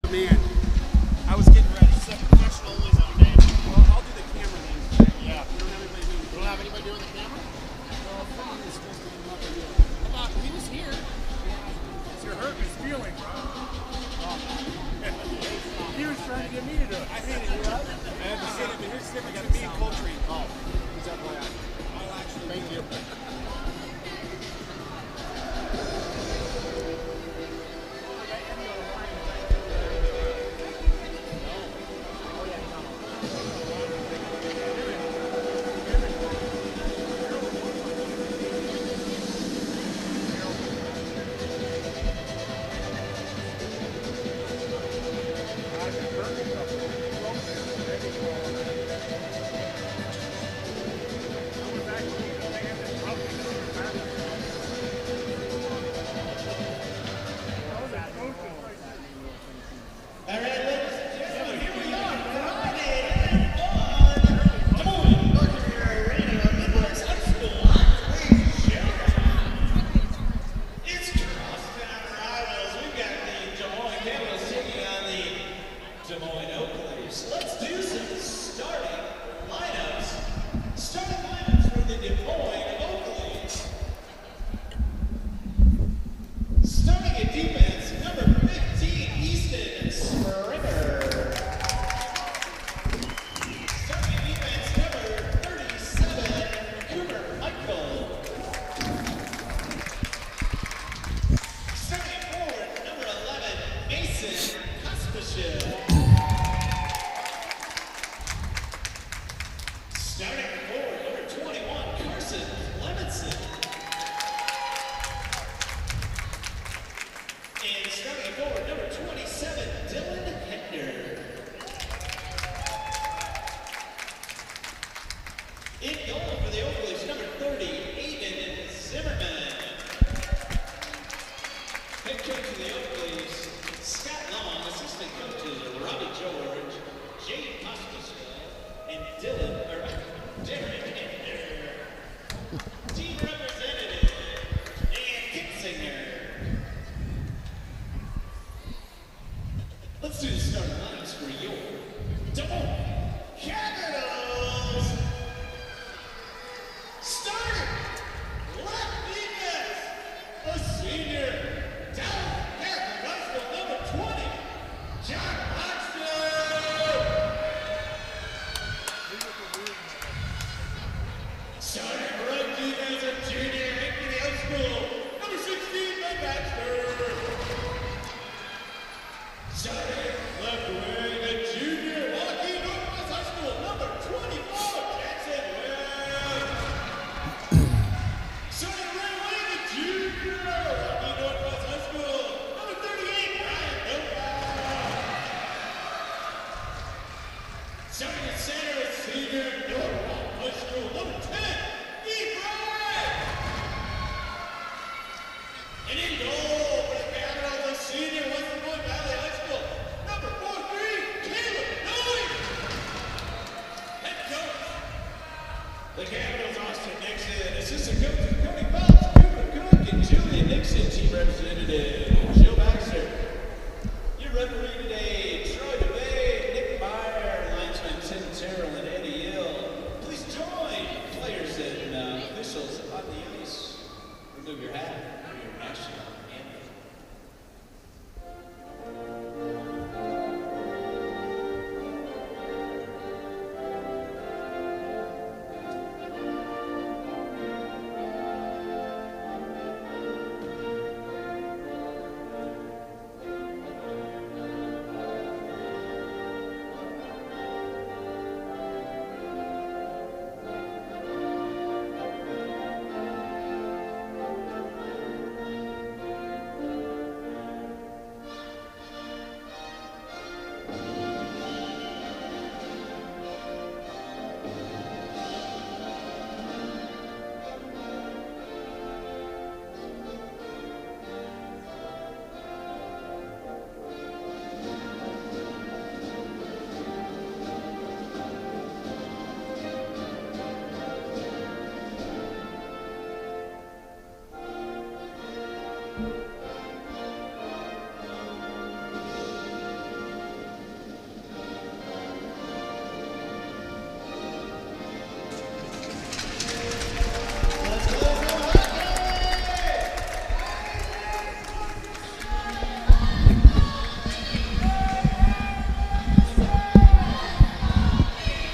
Man, I was getting ready. It's a professional only zone day. Well, I'll do the camera then. Yeah. You don't have anybody doing You don't have anybody doing the camera? Well, Frank is supposed to come up and do it. I thought he was here. You're hurting his feelings, bro. He was trying to get me to do it. I hate it. I had to sit it, but here's the difference between me and Coltrane. Oh, who's that boy at? I'll actually. Thank you.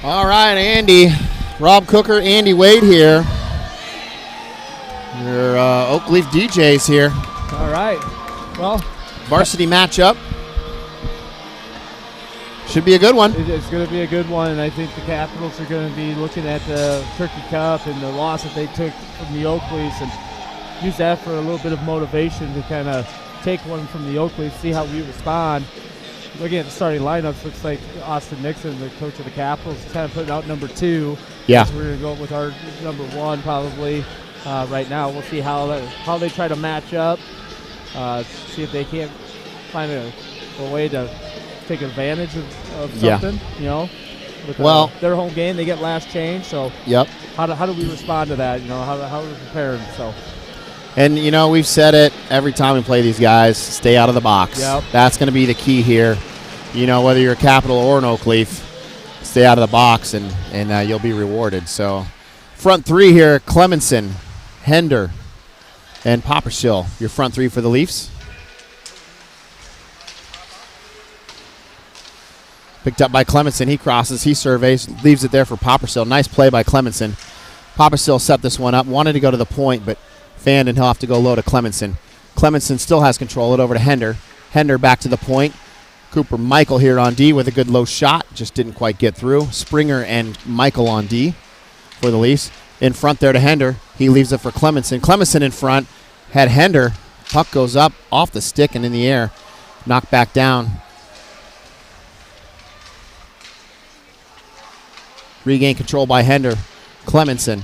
All right, Andy. Rob Cooker, Andy Wade here. Your Oak Leaf DJs here. All right. Well, varsity matchup. Should be a good one. It's going to be a good one, and I think the Capitals are going to be looking at the Turkey Cup and the loss that they took from the Oak Leafs and use that for a little bit of motivation to kind of take one from the Oak Leafs, see how we respond. Looking at the starting lineups, looks like Austin Nixon, the coach of the Capitals, is kind of putting out number 2. Yeah. So we're going to go with our number 1 probably right now. We'll see how they try to match up, see if they can't find a way to take advantage of something, you know. With their home game, they get last change. So yep. How do we respond to that? You know, how are we prepared? So. And, you know, we've said it every time we play these guys, stay out of the box. Yep. That's going to be the key here. You know, whether you're a Capital or an Oak Leaf, stay out of the box and you'll be rewarded. So, front 3 here, Clemenson, Hender, and Poppershill, your front 3 for the Leafs. Picked up by Clemenson. He crosses, he surveys, leaves it there for Poppershill. Nice play by Clemenson. Poppershill set this one up, wanted to go to the point, but fanned, and he'll have to go low to Clemenson. Clemenson still has control. It over to Hender. Hender back to the point. Cooper Michael here on D with a good low shot. Just didn't quite get through. Springer and Michael on D for the Leafs. In front there to Hender. He leaves it for Clemenson. Clemenson in front. Had Hender. Puck goes up off the stick and in the air. Knocked back down. Regain control by Hender. Clemenson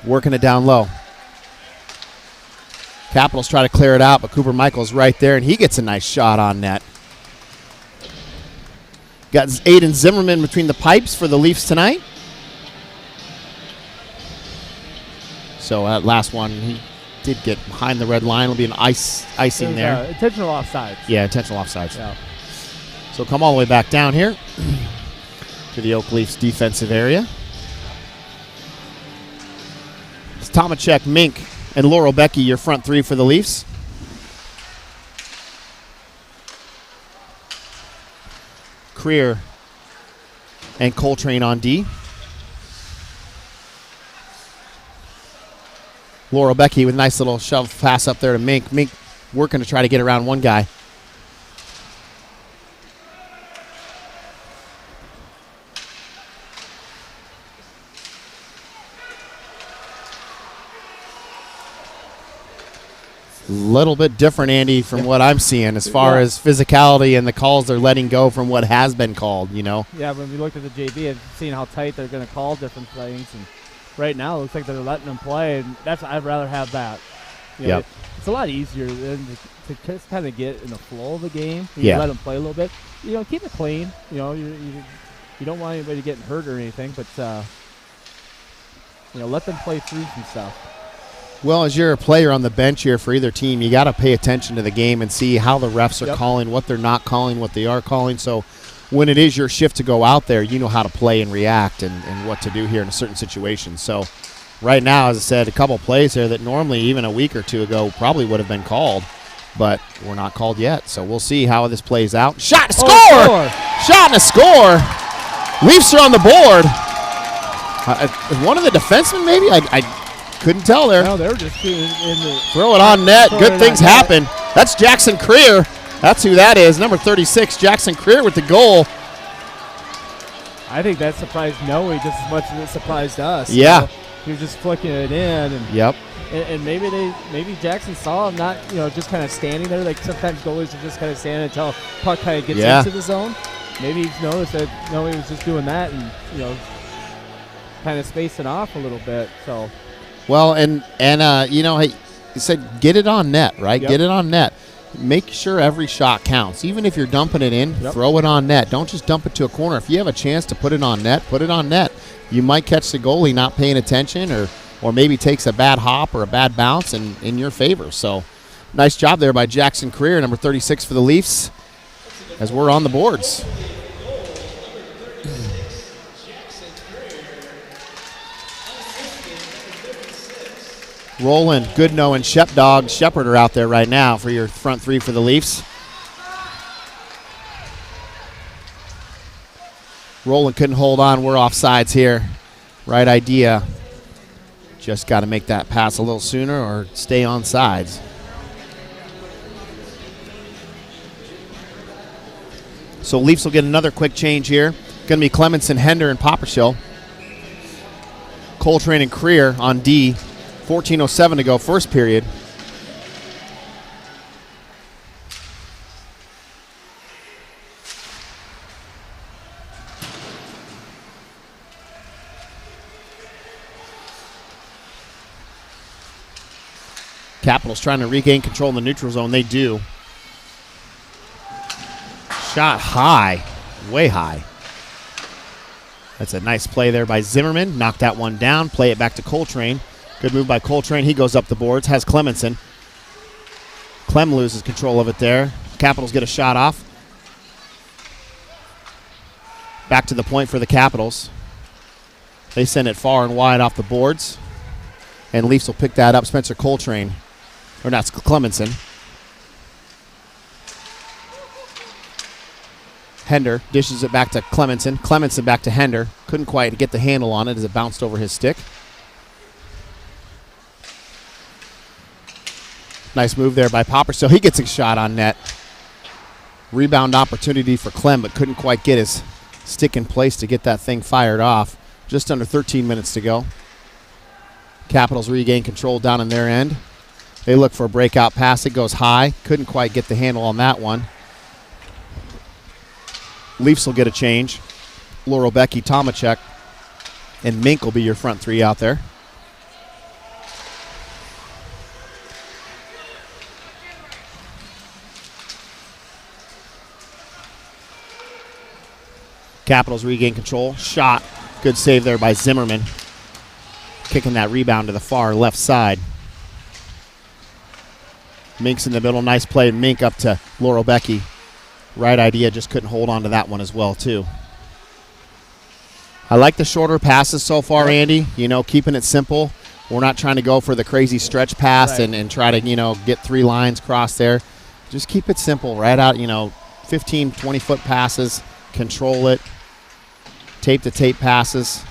working it down low. Capitals try to clear it out, but Cooper Michael's right there, and he gets a nice shot on net. Got Aiden Zimmerman between the pipes for the Leafs tonight. So that last one, he did get behind the red line. It'll be an icing there. Intentional offsides. Yeah, intentional offsides. Yeah. So come all the way back down here to the Oak Leafs defensive area. It's Tomacek, Mink, and Laurel Becky, your front 3 for the Leafs. Creer and Coltrane on D. Laurel Becky with a nice little shove pass up there to Mink. Mink working to try to get around one guy. Little bit different, Andy, from what I'm seeing as far as physicality and the calls they're letting go from what has been called, you know. Yeah, when we looked at the JV and seeing how tight they're going to call different things, and right now it looks like they're letting them play, and I'd rather have that. You know, it's a lot easier than to just kind of get in the flow of the game. You let them play a little bit. You know, keep it clean. You know, you don't want anybody getting hurt or anything, but you know, let them play through some stuff. Well, as you're a player on the bench here for either team, you got to pay attention to the game and see how the refs are calling, what they're not calling, what they are calling. So when it is your shift to go out there, you know how to play and react and what to do here in a certain situation. So right now, as I said, a couple plays there that normally even a week or two ago probably would have been called, but were not called yet. So we'll see how this plays out. Shot and score! Shot and a score! Leafs are on the board. One of the defensemen maybe? I couldn't tell there. No, they were just in the throw it on net. Good things happen. That's Jackson Creer. That's who that is. Number 36, Jackson Creer with the goal. I think that surprised Noe just as much as it surprised us. Yeah. You know, he was just flicking it in. And And maybe Jackson saw him not, you know, just kind of standing there. Like sometimes goalies are just kind of standing until puck kind of gets into the zone. Maybe he's noticed that Noe was just doing that and, you know, kind of spacing off a little bit. So. Well, and you know, he said get it on net, right? Get it on net. Make sure every shot counts. Even if you're dumping it in, throw it on net. Don't just dump it to a corner. If you have a chance to put it on net, put it on net. You might catch the goalie not paying attention or maybe takes a bad hop or a bad bounce in your favor. So nice job there by Jackson Creer, number 36 for the Leafs, as we're on the boards. Roland, Goodnow, and Shepard are out there right now for your front 3 for the Leafs. Roland couldn't hold on. We're offsides here. Right idea. Just got to make that pass a little sooner or stay on sides. So Leafs will get another quick change here. Going to be Clemenson, Hender, and Poppershill. Coltrane and Creer on D. 14:07 to go, first period. Capitals trying to regain control in the neutral zone. They do. Shot high, way high. That's a nice play there by Zimmerman. Knocked that one down. Play it back to Coltrane. Good move by Coltrane. He goes up the boards. Has Clemenson. Clem loses control of it there. Capitals get a shot off. Back to the point for the Capitals. They send it far and wide off the boards. And Leafs will pick that up. Spencer Coltrane. Or not, Clemenson. Hender dishes it back to Clemenson. Clemenson back to Hender. Couldn't quite get the handle on it as it bounced over his stick. Nice move there by Popper. So he gets a shot on net. Rebound opportunity for Clem, but couldn't quite get his stick in place to get that thing fired off. Just under 13 minutes to go. Capitals regain control down in their end. They look for a breakout pass. It goes high. Couldn't quite get the handle on that one. Leafs will get a change. Laurel Becky, Tomacek, and Mink will be your front three out there. Capitals regain control. Shot. Good save there by Zimmerman. Kicking that rebound to the far left side. Mink's in the middle. Nice play. Mink up to Laurel Becky. Right idea. Just couldn't hold on to that one as well, too. I like the shorter passes so far, Andy. You know, keeping it simple. We're not trying to go for the crazy stretch pass and try to, get 3 lines crossed there. Just keep it simple. Right out, 15, 20-foot passes. Control it. Tape-to-tape passes.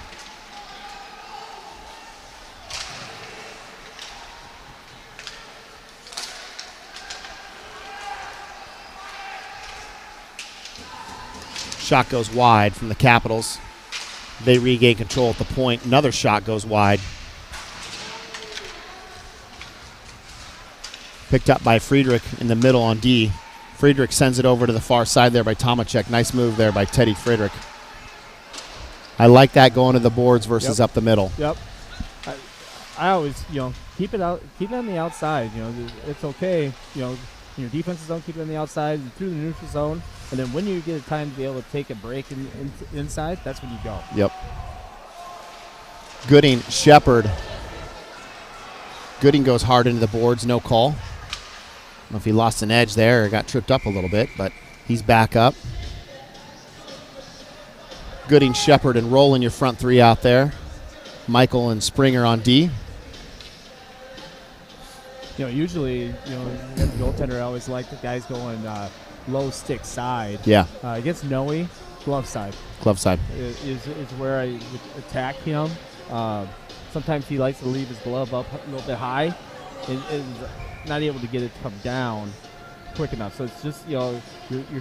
Shot goes wide from the Capitals. They regain control at the point. Another shot goes wide. Picked up by Friedrich in the middle on D. Friedrich sends it over to the far side there by Tomacek. Nice move there by Teddy Friedrich. I like that going to the boards versus up the middle. Yep. I always, keep it out, keep it on the outside. It's okay. Your defensive zone, keep it on the outside through the neutral zone, and then when you get a time to be able to take a break inside, that's when you go. Yep. Gooding, Shepard. Gooding goes hard into the boards, no call. I don't know if he lost an edge there or got tripped up a little bit, but he's back up. Gooding, Shepard, and Rowland your front three out there. Michael and Springer on D. Usually, the goaltender, I always like the guys going low stick side. Yeah. Against Noe, glove side. Glove side. Is where I would attack him. Sometimes he likes to leave his glove up a little bit high and not able to get it to come down quick enough. So it's just, you're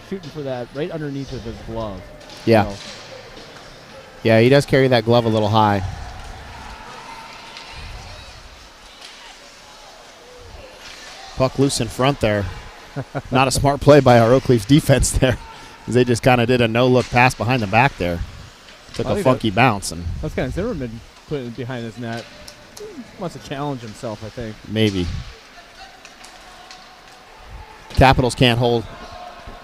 shooting for that right underneath of his glove. Yeah. Yeah, he does carry that glove a little high. Puck loose in front there. Not a smart play by our Oak Leafs defense there. They just kind of did a no-look pass behind the back there. Took a funky bounce. And that's kind of Zimmerman putting it behind his net. Wants to challenge himself, I think. Maybe. Capitals can't hold.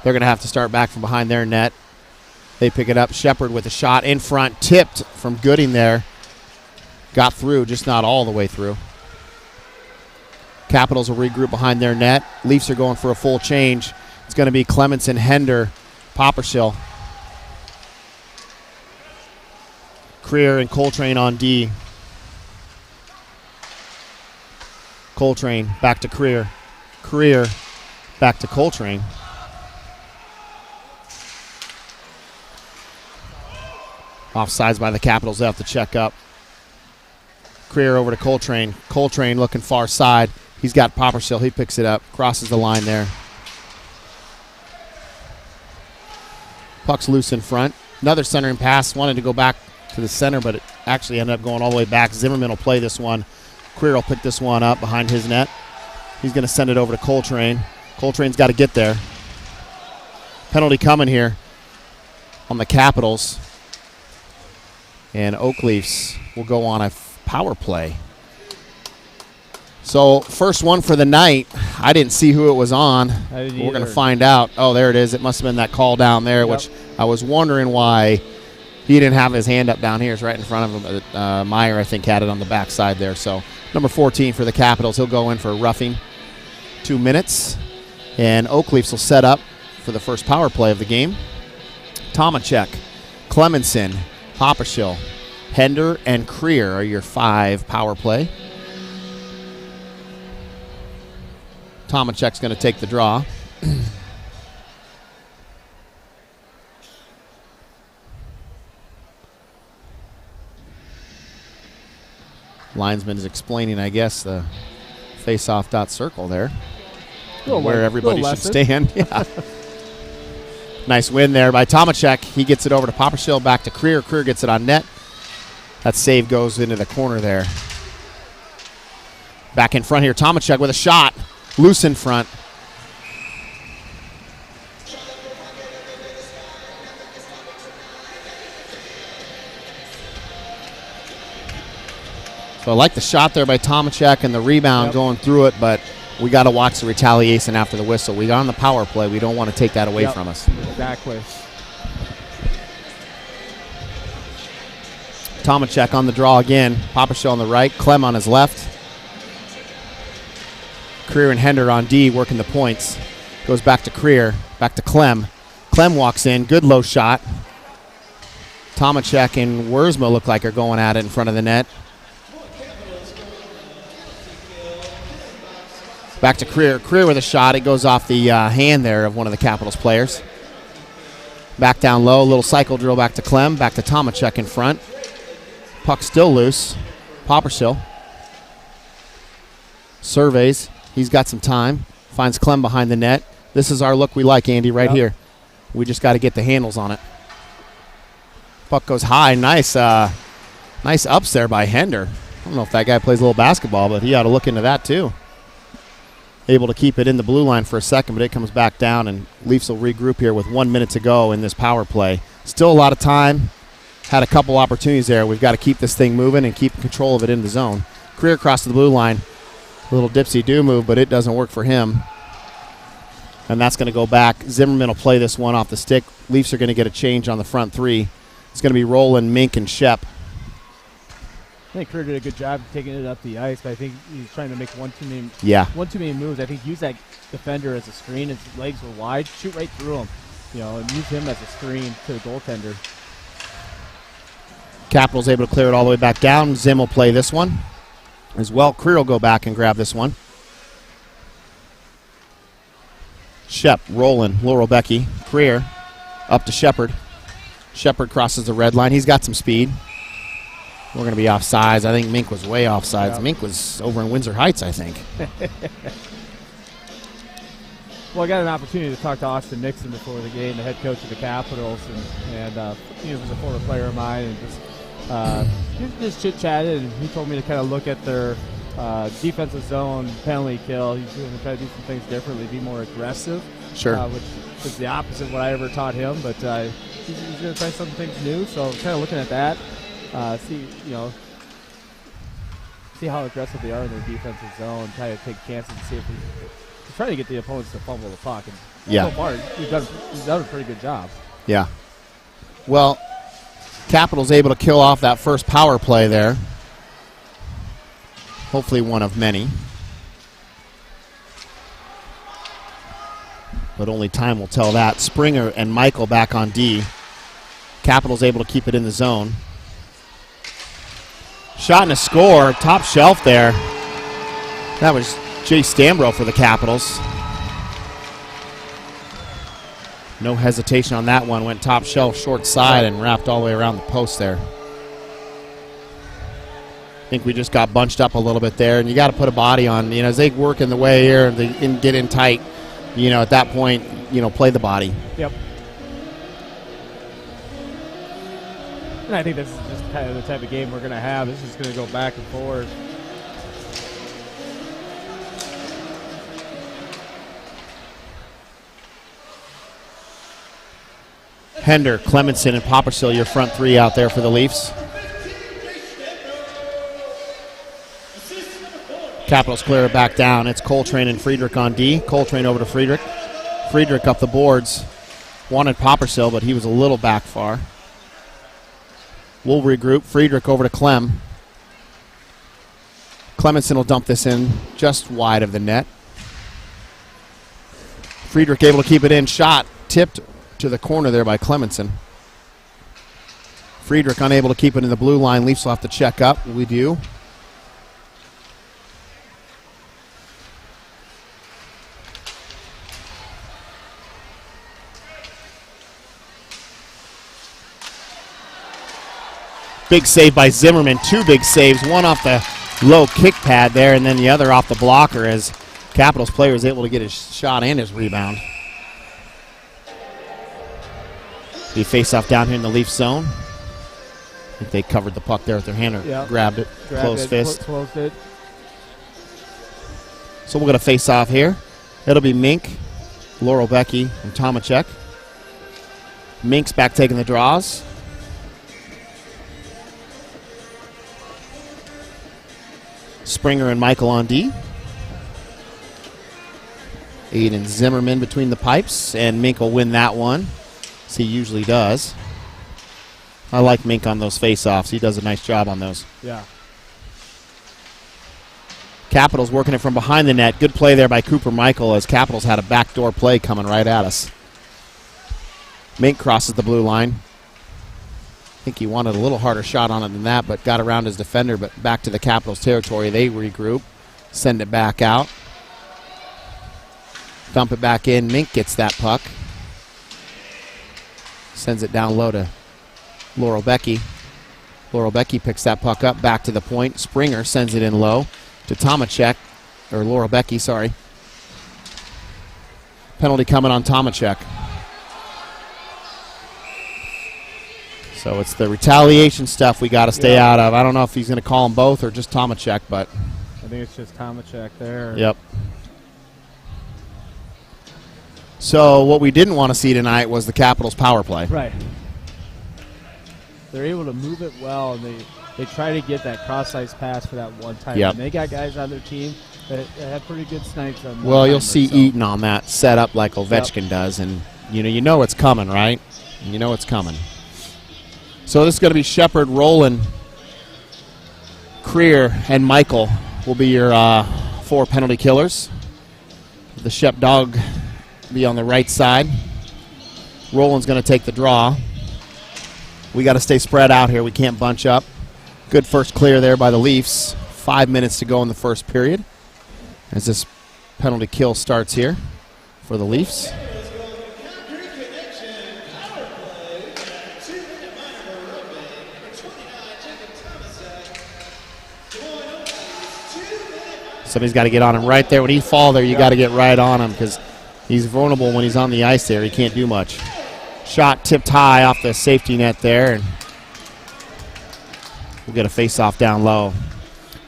They're going to have to start back from behind their net. They pick it up. Shepard with a shot in front. Tipped from Gooding there. Got through, just not all the way through. Capitals will regroup behind their net. Leafs are going for a full change. It's going to be Clemenson, Hender, Poppershill. Creer and Coltrane on D. Coltrane back to Creer. Creer back to Coltrane. Offsides by the Capitals. They have to check up. Creer over to Coltrane. Coltrane looking far side. He's got Popperstill. He picks it up. Crosses the line there. Puck's loose in front. Another centering pass. Wanted to go back to the center, but it actually ended up going all the way back. Zimmerman will play this one. Creer will pick this one up behind his net. He's going to send it over to Coltrane. Coltrane's got to get there. Penalty coming here on the Capitals. And Oak Leafs will go on a power play. So first one for the night. I didn't see who it was on. We're going to find out. Oh, there it is. It must have been that call down there, which I was wondering why he didn't have his hand up down here. It's right in front of him. Meyer, I think, had it on the backside there. So number 14 for the Capitals. He'll go in for roughing. 2 minutes. And Oak Leafs will set up for the first power play of the game. Tomacek, Clemenson, Popperstill, Hender, and Creer are your 5 power play. Tomacek's going to take the draw. Linesman is explaining, I guess, the face-off dot circle there, where everybody should stand. Yeah. Nice win there by Tomacek. He gets it over to Popperstill, back to Creer. Creer gets it on net. That save goes into the corner there. Back in front here, Tomacek with a shot. Loose in front. So I like the shot there by Tomacek and the rebound going through it, but we got to watch the retaliation after the whistle. We got on the power play. We don't want to take that away from us. Exactly. Tomacek on the draw again. Popperstill on the right. Clem on his left. Creer and Hender on D working the points. Goes back to Creer. Back to Clem. Clem walks in. Good low shot. Tomacek and Wurzma look like are going at it in front of the net. Back to Creer. Creer with a shot. It goes off the hand there of one of the Capitals players. Back down low. Little cycle drill back to Clem. Back to Tomacek in front. Puck still loose. Popperstill surveys. He's got some time. Finds Clem behind the net. This is our look we like, Andy, right here. We just got to get the handles on it. Puck goes high. Nice ups there by Hender. I don't know if that guy plays a little basketball, but he ought to look into that too. Able to keep it in the blue line for a second, but it comes back down, and Leafs will regroup here with 1 minute to go in this power play. Still a lot of time. Had a couple opportunities there. We've got to keep this thing moving and keep control of it in the zone. Creer across the blue line. A little dipsy-do move, but it doesn't work for him. And that's going to go back. Zimmerman will play this one off the stick. Leafs are going to get a change on the front 3. It's going to be Roland, Mink, and Shep. I think Creer did a good job taking it up the ice, but I think he's trying to make one too many moves. I think use that defender as a screen. His legs were wide. Shoot right through him, and use him as a screen to the goaltender. Capitals able to clear it all the way back down. Zim will play this one as well. Creer will go back and grab this one. Shep, Roland, Laurel Becky, Creer up to Shepard. Shepard crosses the red line. He's got some speed. We're going to be offsides. I think Mink was way offsides. Yeah. Mink was over in Windsor Heights, I think. Well, I got an opportunity to talk to Austin Nixon before the game, the head coach of the Capitals, and he was a former player of mine, and just chit-chatted, and he told me to kind of look at their defensive zone, penalty kill. He's going to try to do some things differently, be more aggressive. Sure. Which is the opposite of what I ever taught him, but he's going to try some things new, so kind of looking at that. See how aggressive they are in their defensive zone. Try to take chances and see if he's trying to get the opponents to fumble the puck. And so far, he's done a pretty good job. Yeah. Well, Capitals able to kill off that first power play there. Hopefully one of many. But only time will tell that. Springer and Michael back on D. Capitals able to keep it in the zone. Shot and a score, top shelf there. That was Jay Stambro for the Capitals. No hesitation on that one. Went top shelf, short side, and wrapped all the way around the post there. I think we just got bunched up a little bit there, and you got to put a body on. As they work in the way here and get in tight, at that point, play the body. Yep. And I think this is just kind of the type of game we're going to have. This is going to go back and forth. Hender, Clemenson, and Poppersill, your front three out there for the Leafs. Capitals clear it back down. It's Coltrane and Friedrich on D. Coltrane over to Friedrich. Friedrich up the boards. Wanted Poppersill, but he was a little back far. We'll regroup. Friedrich over to Clem. Clemenson will dump this in just wide of the net. Friedrich able to keep it in. Shot tipped to the corner there by Clemenson. Friedrich unable to keep it in the blue line. Leafs will have to check up. We do. Big save by Zimmerman. Two big saves. One off the low kick pad there, and then the other off the blocker as Capitals player was able to get his shot and his rebound. The face-off down here in the Leaf zone. I think they covered the puck there with their hand or grabbed it. Closed fist. Closed it. So we'll get a face-off here. It'll be Mink, Laurel Becky, and Tomacek. Mink's back taking the draws. Springer and Michael on D. Aiden Zimmerman between the pipes, and Mink will win that one, as he usually does. I like Mink on those face-offs. He does a nice job on those. Yeah. Capitals working it from behind the net. Good play there by Cooper Michael as Capitals had a backdoor play coming right at us. Mink crosses the blue line. I think he wanted a little harder shot on it than that, but got around his defender, but back to the Capitals territory. They regroup, send it back out. Dump it back in. Mink gets that puck. Sends it down low to Laurel Becky. Laurel Becky picks that puck up, back to the point. Springer sends it in low to Tomacek, or Laurel Becky, sorry. Penalty coming on Tomacek. So it's the retaliation stuff we got to stay out of. I don't know if he's going to call them both or just Tomacek, but I think it's just Tomacek there. Yep. So what we didn't want to see tonight was the Capitals power play. Right. They're able to move it well, and they try to get that cross-ice pass for that one time. Yep. And they got guys on their team that have pretty good snipes on. Well, you'll see Eaton on that set up like Ovechkin does, and you know it's coming, right? You know it's coming. So this is going to be Shepard, Rowland, Creer, and Michael will be your 4 penalty killers. The Shep dog be on the right side. Rowland's going to take the draw. We got to stay spread out here. We can't bunch up. Good first clear there by the Leafs. 5 minutes to go in the first period as this penalty kill starts here for the Leafs. Somebody's got to get on him right there. When he fall there, you got to get right on him because he's vulnerable when he's on the ice there. He can't do much. Shot tipped high off the safety net there, and we'll get a face-off down low.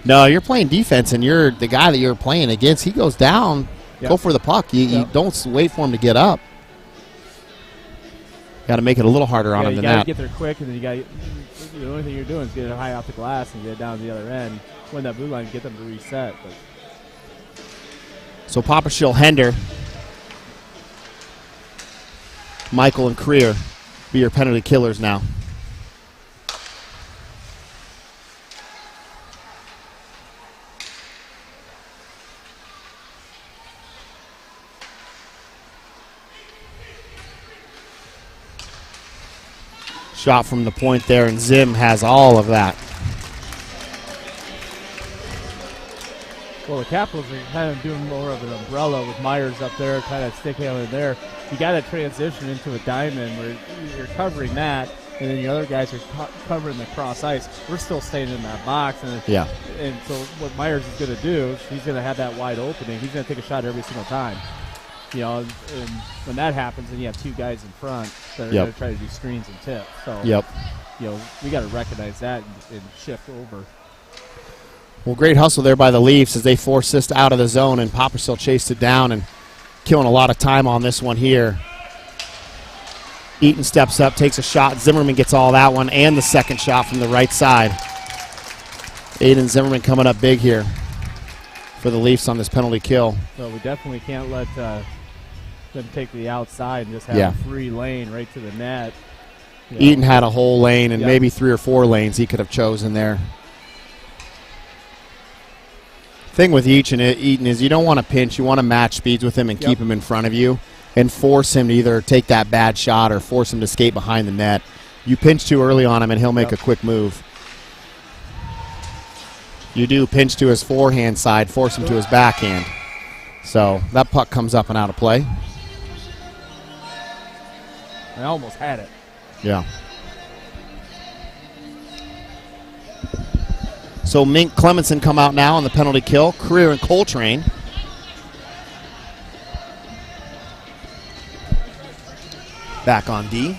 No, you're playing defense, and you're the guy that you're playing against. He goes down, go for the puck. You don't wait for him to get up. Got to make it a little harder on him than that. You got to get there quick, and then the only thing you're doing is get it high off the glass and get it down to the other end. Win that blue line, get them to reset. But. So Poppershill, Hender, Michael, and Creer be your penalty killers now. Shot from the point there, and Zim has all of that. Well, the Capitals are kind of doing more of an umbrella with Myers up there, kind of stick handling there. You got to transition into a diamond where you're covering that, and then the other guys are covering the cross ice. We're still staying in that box, and so what Myers is going to do is he's going to have that wide opening. He's going to take a shot every single time. You know, and when that happens, then you have two guys in front that are going to try to do screens and tips. So, you know, we got to recognize that and shift over. Well, great hustle there by the Leafs as they forced this out of the zone, and Popperstill chased it down and killing a lot of time on this one here. Eaton steps up, takes a shot. Zimmerman gets all that one and the second shot from the right side. Aiden Zimmerman coming up big here for the Leafs on this penalty kill. So we definitely can't let them take the outside and just have a free lane right to the net. Eaton had a whole lane and maybe 3 or 4 lanes he could have chosen there. Thing with Eaton is you don't want to pinch. You want to match speeds with him and keep him in front of you and force him to either take that bad shot or force him to skate behind the net. You pinch too early on him and he'll make a quick move. You do pinch to his forehand side, force him to his backhand. So that puck comes up and out of play. I almost had it. Yeah. So Mink Clemenson come out now on the penalty kill. Career and Coltrane. Back on D.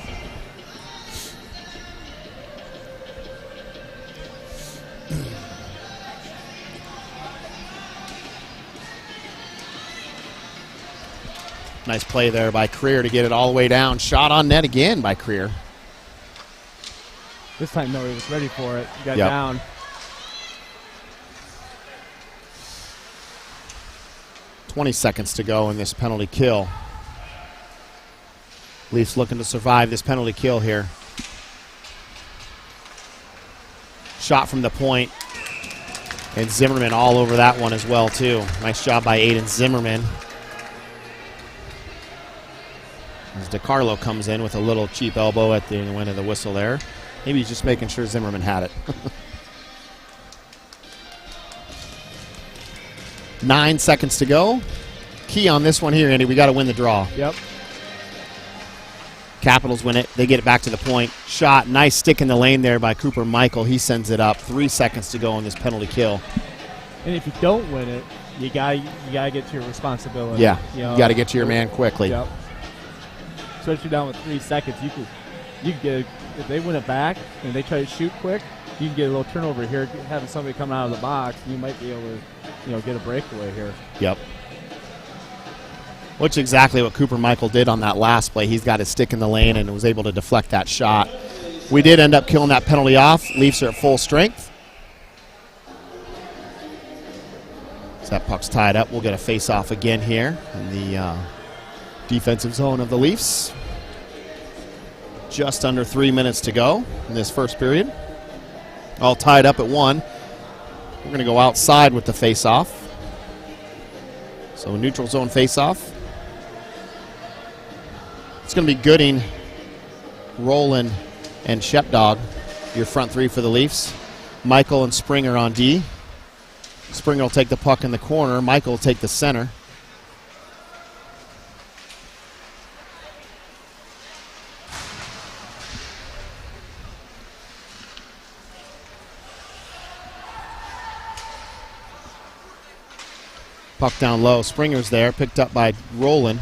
Nice play there by Creer to get it all the way down. Shot on net again by Creer. This time, no, he was ready for it. He got down. .20 seconds to go in this penalty kill. Leafs looking to survive this penalty kill here. Shot from the point. And Zimmerman all over that one as well, too. Nice job by Aiden Zimmerman. As DiCarlo comes in with a little cheap elbow at the end of the whistle there. Maybe he's just making sure Zimmerman had it. 9 seconds to go. Key on this one here, Andy. We got to win the draw. Yep. Capitals win it. They get it back to the point. Shot. Nice stick in the lane there by Cooper Michael. He sends it up. 3 seconds to go on this penalty kill. And if you don't win it, you gotta get to your responsibility. Yeah. You got to get to your man quickly. Yep. Especially down with 3 seconds, you could get if they win it back and they try to shoot quick, you can get a little turnover here, having somebody come out of the box, and you might be able to, get a breakaway here. Yep. Which is exactly what Cooper Michael did on that last play. He's got his stick in the lane and was able to deflect that shot. We did end up killing that penalty off. Leafs are at full strength. So that puck's tied up. We'll get a face-off again here in the defensive zone of the Leafs. Just under 3 minutes to go in this first period. All tied up at 1. We're going to go outside with the face-off. So neutral zone face-off. It's going to be Gooding, Rowland, and Shepdog, your front three for the Leafs. Michael and Springer on D. Springer will take the puck in the corner. Michael will take the center. Puck down low. Springer's there, picked up by Rowland.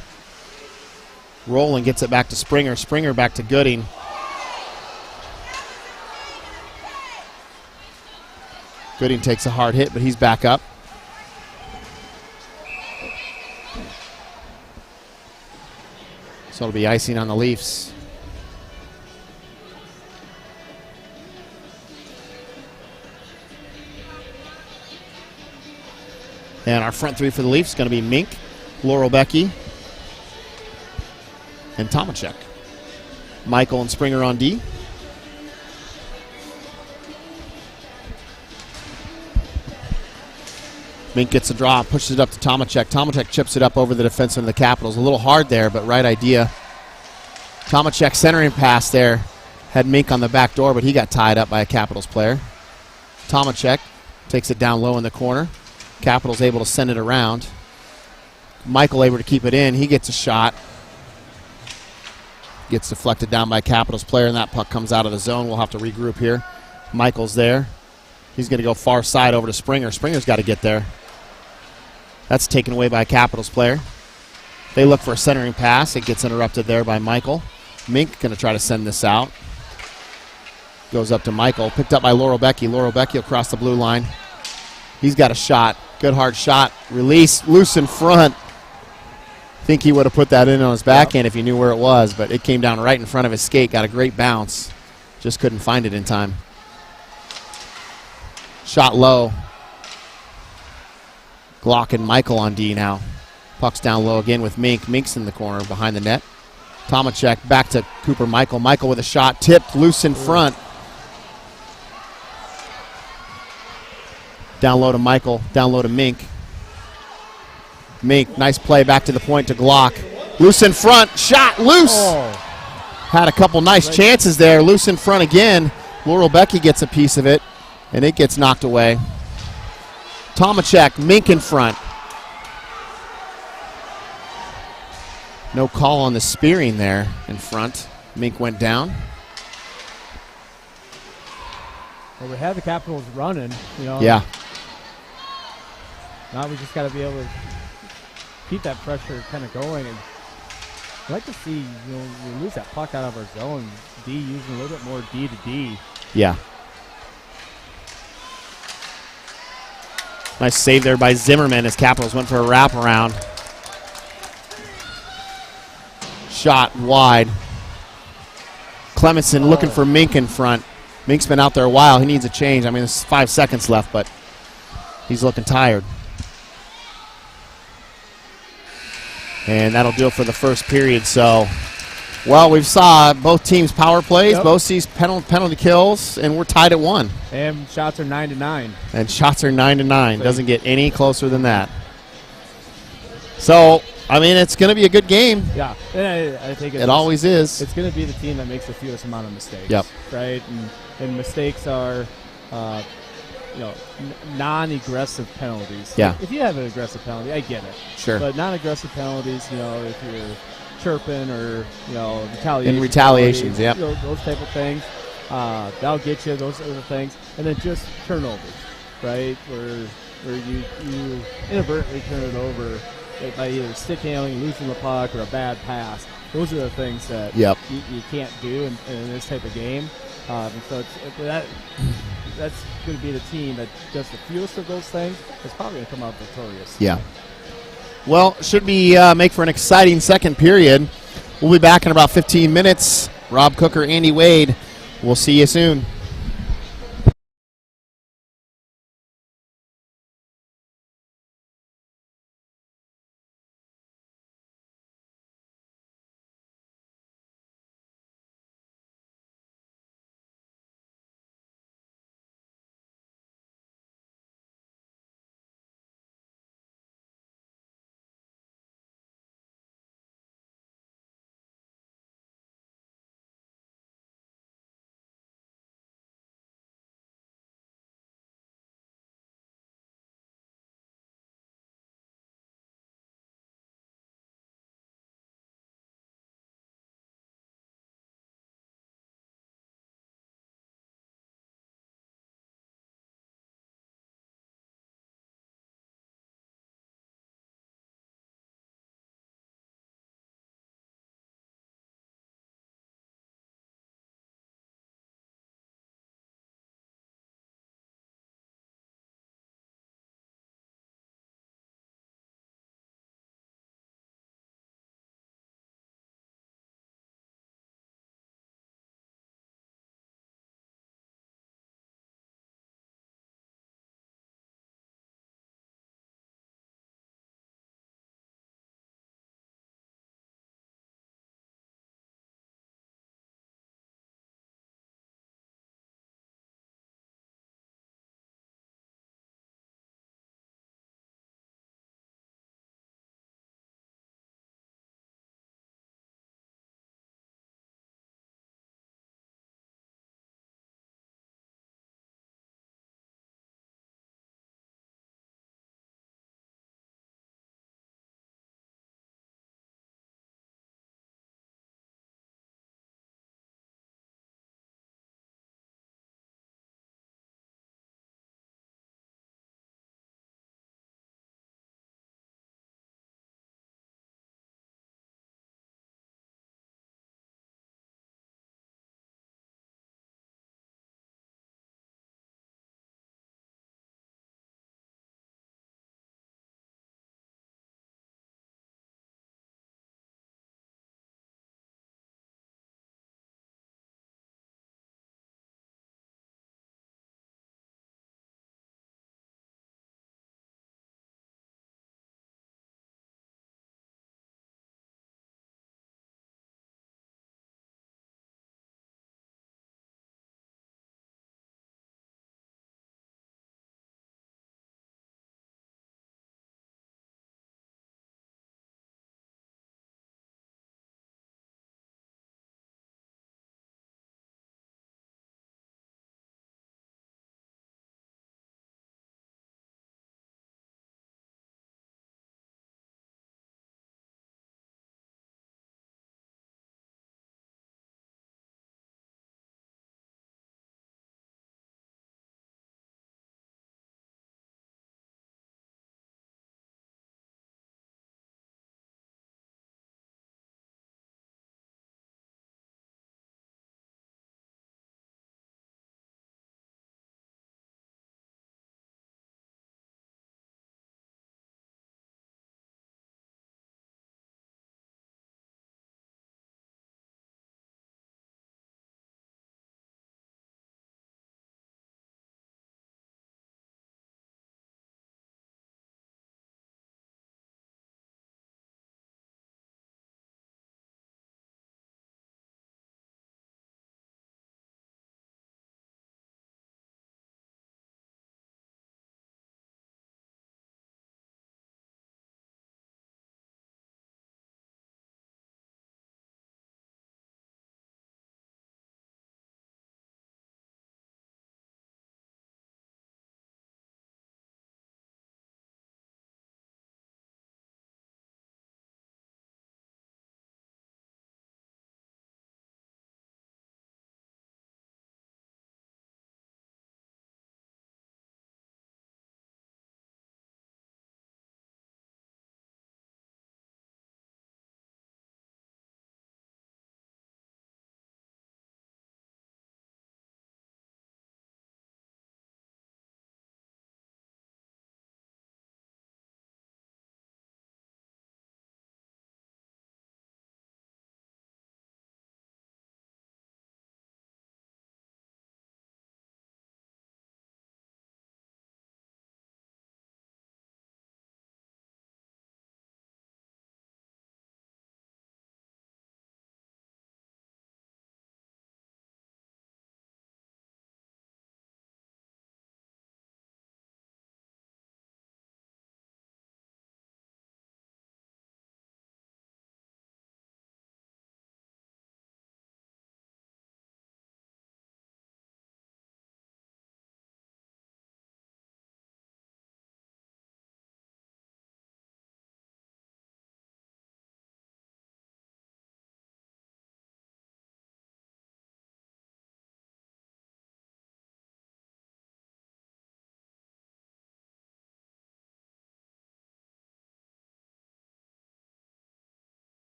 Rowland gets it back to Springer. Springer back to Gooding. Gooding takes a hard hit, but he's back up. So it'll be icing on the Leafs. And our front three for the Leafs is going to be Mink, Laurel Becky, and Tomacek. Michael and Springer on D. Mink gets a draw, pushes it up to Tomacek. Tomacek chips it up over the defenseman of the Capitals. A little hard there, but right idea. Tomacek centering pass there. Had Mink on the back door, but he got tied up by a Capitals player. Tomacek takes it down low in the corner. Capitals able to send it around. Michael able to keep it in. He gets a shot. Gets deflected down by Capitals player, and that puck comes out of the zone. We'll have to regroup here. Michael's there. He's going to go far side over to Springer. Springer's got to get there. That's taken away by a Capitals player. They look for a centering pass. It gets interrupted there by Michael. Mink going to try to send this out. Goes up to Michael. Picked up by Laurel Becky. Laurel Becky across the blue line. He's got a shot. Good hard shot. Release. Loose in front. Think he would have put that in on his backhand if he knew where it was, but it came down right in front of his skate. Got a great bounce. Just couldn't find it in time. Shot low. Glock and Michael on D now. Puck's down low again with Mink. Mink's in the corner behind the net. Tomacek back to Cooper Michael. Michael with a shot. Tipped loose in front. Down low to Michael. Down low to Mink. Mink, nice play back to the point to Glock. Loose in front. Shot loose. Oh. Had a couple nice chances there. Loose in front again. Laurel Becky gets a piece of it, and it gets knocked away. Tomacek, Mink in front. No call on the spearing there in front. Mink went down. Well, we have the Capitals running, you know. Yeah. Now we just got to be able to keep that pressure kind of going. And I'd like to see, we lose that puck out of our zone. D using a little bit more D to D. Yeah. Nice save there by Zimmerman as Capitals went for a wraparound. Shot wide. Clemenson looking for Mink in front. Mink's been out there a while. He needs a change. I mean, there's 5 seconds left, but he's looking tired. And that'll do it for the first period. So, well, we've saw both teams' power plays, both teams penalty kills, and we're tied at 1. And shots are 9-9. And shots are 9-9. Doesn't get any closer than that. So, I mean, it's going to be a good game. Yeah, and I think it always is. It's going to be the team that makes the fewest amount of mistakes. Yep. Right, and mistakes are, non-aggressive penalties. Yeah. If you have an aggressive penalty, I get it. Sure. But non-aggressive penalties, if you're chirping or retaliation. In retaliations, yep. Those type of things, that'll get you. Those other things, and then just turnovers, right? Where you inadvertently turn it over by either stick handling, losing the puck, or a bad pass. Those are the things that you can't do in this type of game. And so that's going to be the team that does the fewest of those things. It's probably going to come out victorious. Yeah. Well, should be make for an exciting second period. We'll be back in about 15 minutes. Rob Cooker, Andy Wade. We'll see you soon.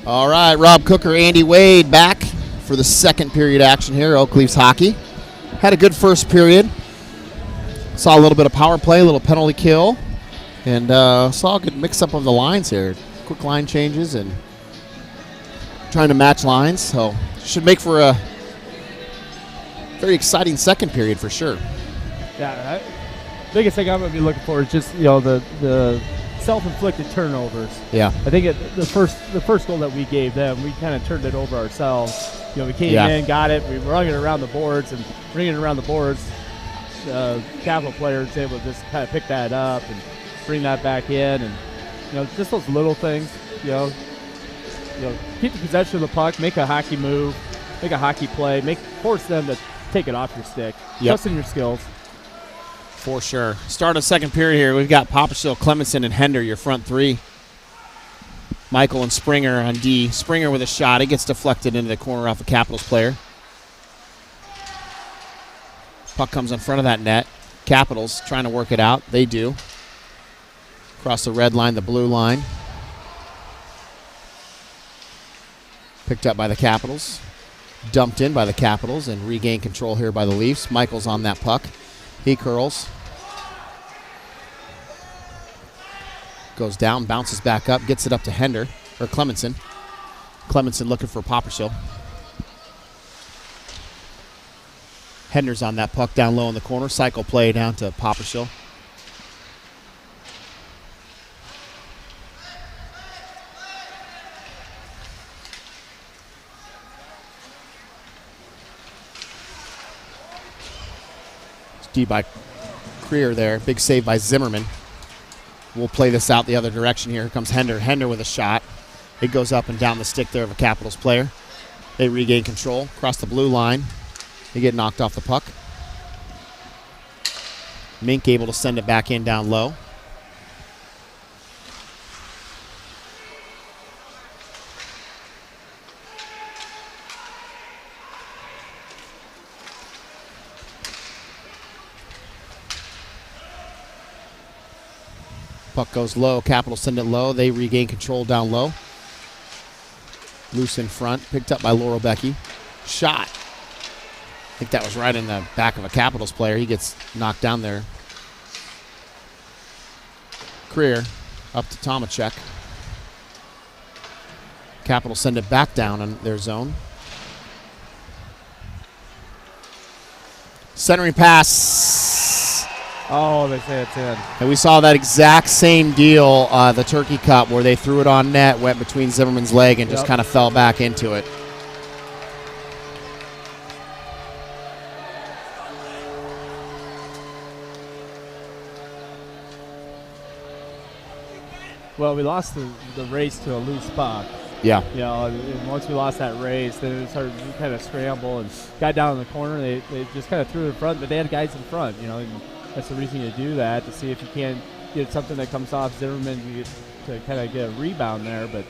All right, Rob Cooker, Andy Wade back for the second period action here. Oak Leafs hockey. Had a good first period. Saw a little bit of power play, a little penalty kill, and saw a good mix-up of the lines here. Quick line changes and trying to match lines. So should make for a very exciting second period for sure. Yeah, biggest thing I'm going to be looking for is just the self-inflicted turnovers. Yeah. I think the first goal that we gave them, we kind of turned it over ourselves. We came in, got it, we rung it around the boards, and bringing it around the boards, the Capital player is able to just kind of pick that up and bring that back in, and just those little things. Keep the possession of the puck, make a hockey move, make a hockey play, force them to take it off your stick. Trust in your skills. For sure. Start of second period here. We've got Popperstill, Clemenson, and Hender, your front three. Michael and Springer on D. Springer with a shot. It gets deflected into the corner off a Capitals player. Puck comes in front of that net. Capitals trying to work it out. They do. Across the red line, the blue line. Picked up by the Capitals. Dumped in by the Capitals and regained control here by the Leafs. Michael's on that puck. He curls. Goes down, bounces back up, gets it up to Hender, or Clemenson. Clemenson looking for Popperstill. Hender's on that puck down low in the corner. Cycle play down to Popperstill. D by Creer there. Big save by Zimmerman. We'll play this out the other direction here. Here comes Hender. Hender with a shot. It goes up and down the stick there of a Capitals player. They regain control. Across the blue line. They get knocked off the puck. Mink able to send it back in down low. Puck goes low. Capitals send it low. They regain control down low. Loose in front. Picked up by Laurel Becky. Shot. I think that was right in the back of a Capitals player. He gets knocked down there. Creer up to Tomacek. Capitals send it back down in their zone. Centering pass. Oh, they say it's in. And we saw that exact same deal, the Turkey Cup, where they threw it on net, went between Zimmerman's leg, and just kind of fell back into it. Well, we lost the race to a loose puck. Yeah. And once we lost that race, then it started to kind of scramble and got down in the corner. They just kind of threw it in front, but they had guys in front, and that's the reason you do that, to see if you can get something that comes off Zimmerman to kind of get a rebound there. But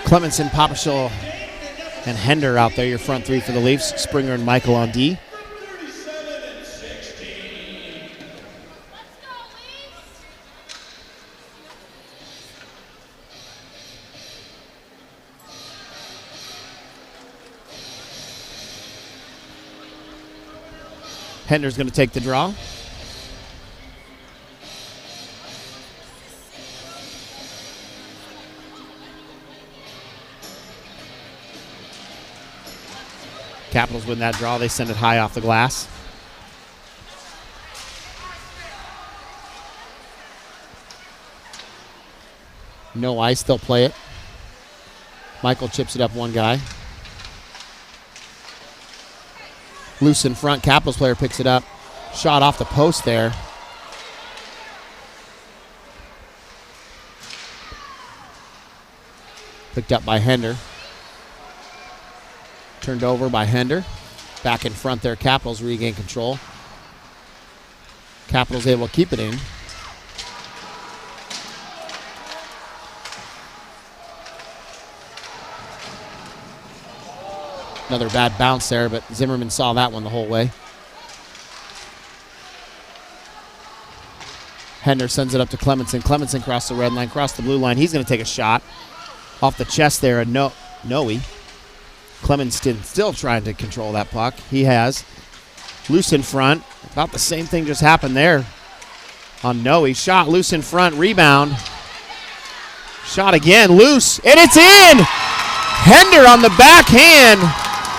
Clemenson, Popperstill, and Hender out there, your front three for the Leafs. Springer and Michael on D. Hender's going to take the draw. Capitals win that draw. They send it high off the glass. No ice. They'll play it. Michael chips it up one guy. Loose in front. Capitals player picks it up. Shot off the post there. Picked up by Hender. Turned over by Hender. Back in front there. Capitals regain control. Capitals able to keep it in. Another bad bounce there, but Zimmerman saw that one the whole way. Hender sends it up to Clemenson. Clemenson crossed the red line, crossed the blue line. He's going to take a shot off the chest there. Noe. Clemenson still trying to control that puck. He has. Loose in front. About the same thing just happened there on Noe. Shot loose in front. Rebound. Shot again. Loose. And it's in! Hender on the backhand.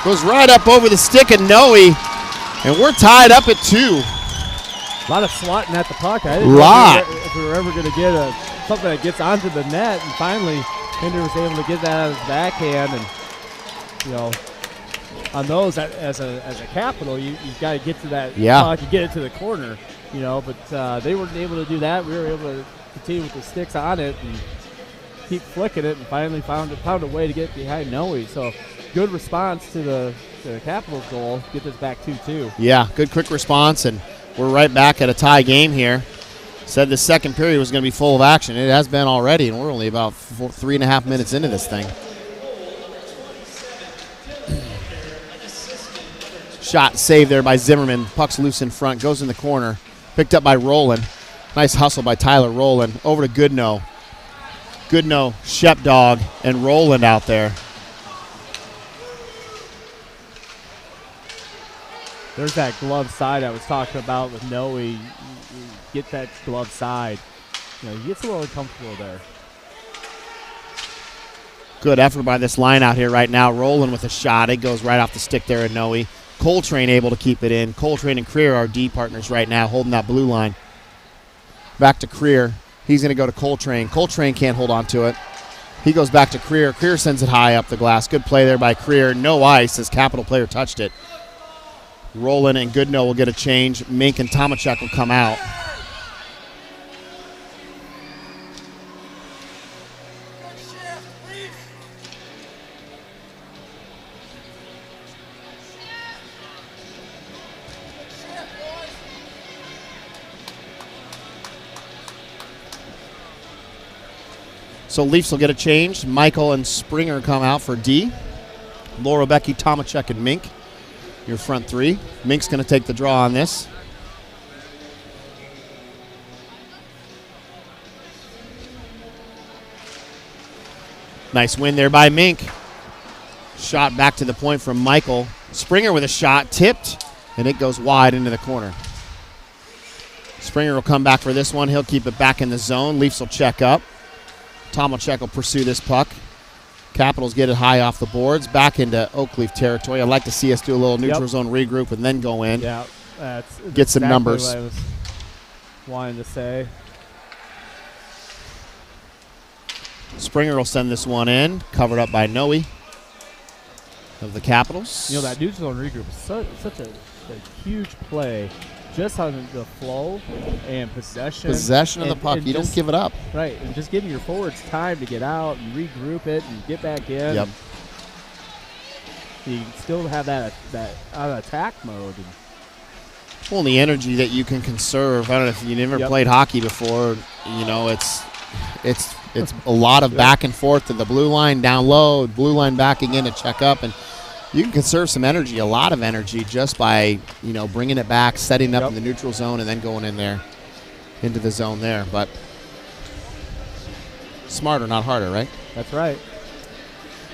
Goes right up over the stick of Noe. And we're tied up at 2. A lot of swatting at the puck. I didn't know if we were ever going to get something that gets onto the net. And finally, Hender was able to get that out of his backhand. And, on those, as a Capital, you got to get to that puck and get it to the corner, But they weren't able to do that. We were able to continue with the sticks on it and keep flicking it, and finally found a way to get behind Noe. So good response to the Capitals goal. Get this back 2-2. Yeah, good quick response, and we're right back at a tie game here. Said the second period was going to be full of action. It has been already, and we're only about 3.5 minutes into this thing. Shot saved there by Zimmerman. Puck's loose in front, goes in the corner. Picked up by Rowland. Nice hustle by Tyler Rowland. Over to Goodnow. Goodnow, Shepdog, and Rowland out there. There's that glove side I was talking about with Noe. You get that glove side. He gets a little uncomfortable there. Good effort by this line out here right now. Rowland with a shot. It goes right off the stick there at Noe. Coltrane able to keep it in. Coltrane and Creer are D partners right now, holding that blue line. Back to Creer. He's going to go to Coltrane. Coltrane can't hold on to it. He goes back to Creer. Creer sends it high up the glass. Good play there by Creer. No ice as Capital player touched it. Rowland and Goodnow will get a change. Mink and Tomachuk will come out. So Leafs will get a change. Michael and Springer come out for D. Laura, Becky, Tomachuk, and Mink. Your front three. Mink's going to take the draw on this. Nice win there by Mink. Shot back to the point from Michael. Springer with a shot, tipped, and it goes wide into the corner. Springer will come back for this one. He'll keep it back in the zone. Leafs will check up. Tomachuk will pursue this puck. Capitals get it high off the boards, back into Oakleaf territory. I'd like to see us do a little neutral zone regroup and then go in. Yeah, that's get some numbers. What I was wanting to say. Springer will send this one in, covered up by Noe of the Capitals. That neutral zone regroup is such a huge play. Just on the flow and possession. Possession of the puck. You don't give it up. Right, and just giving your forwards time to get out and regroup it and get back in. Yep. You still have that attack mode. Well, the energy that you can conserve. I don't know if you never played hockey before. It's a lot of back and forth to the blue line, down low, blue line backing in to check up, and you can conserve some energy, a lot of energy, just by bringing it back, setting up in the neutral zone, and then going in there into the zone there. But smarter, not harder, right? That's right.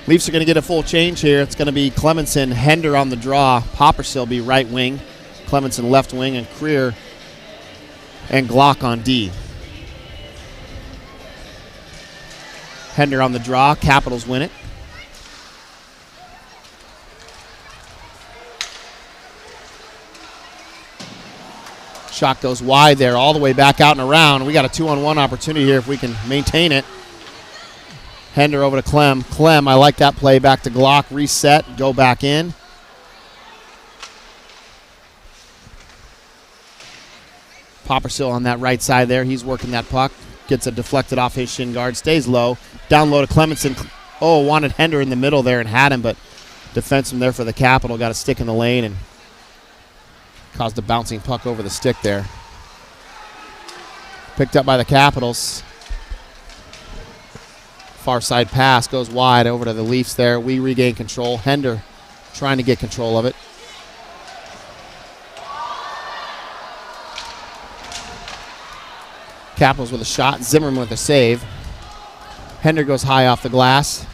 Leafs are going to get a full change here. It's going to be Clemenson, Hender on the draw. Poppersill be right wing, Clemenson left wing, and Creer and Glock on D. Hender on the draw. Capitals win it. Shot goes wide there, all the way back out and around. We got a 2-on-1 opportunity here if we can maintain it. Hender over to Clem. Clem, I like that play. Back to Glock, reset, go back in. Poppersill on that right side there. He's working that puck. Gets it deflected off his shin guard. Stays low. Down low to Clemenson. Oh, wanted Hender in the middle there and had him, but defenseman there for the Capital got a stick in the lane and caused a bouncing puck over the stick there. Picked up by the Capitals. Far side pass goes wide over to the Leafs there. We regain control. Hender trying to get control of it. Capitals with a shot. Zimmerman with a save. Hender goes high off the glass.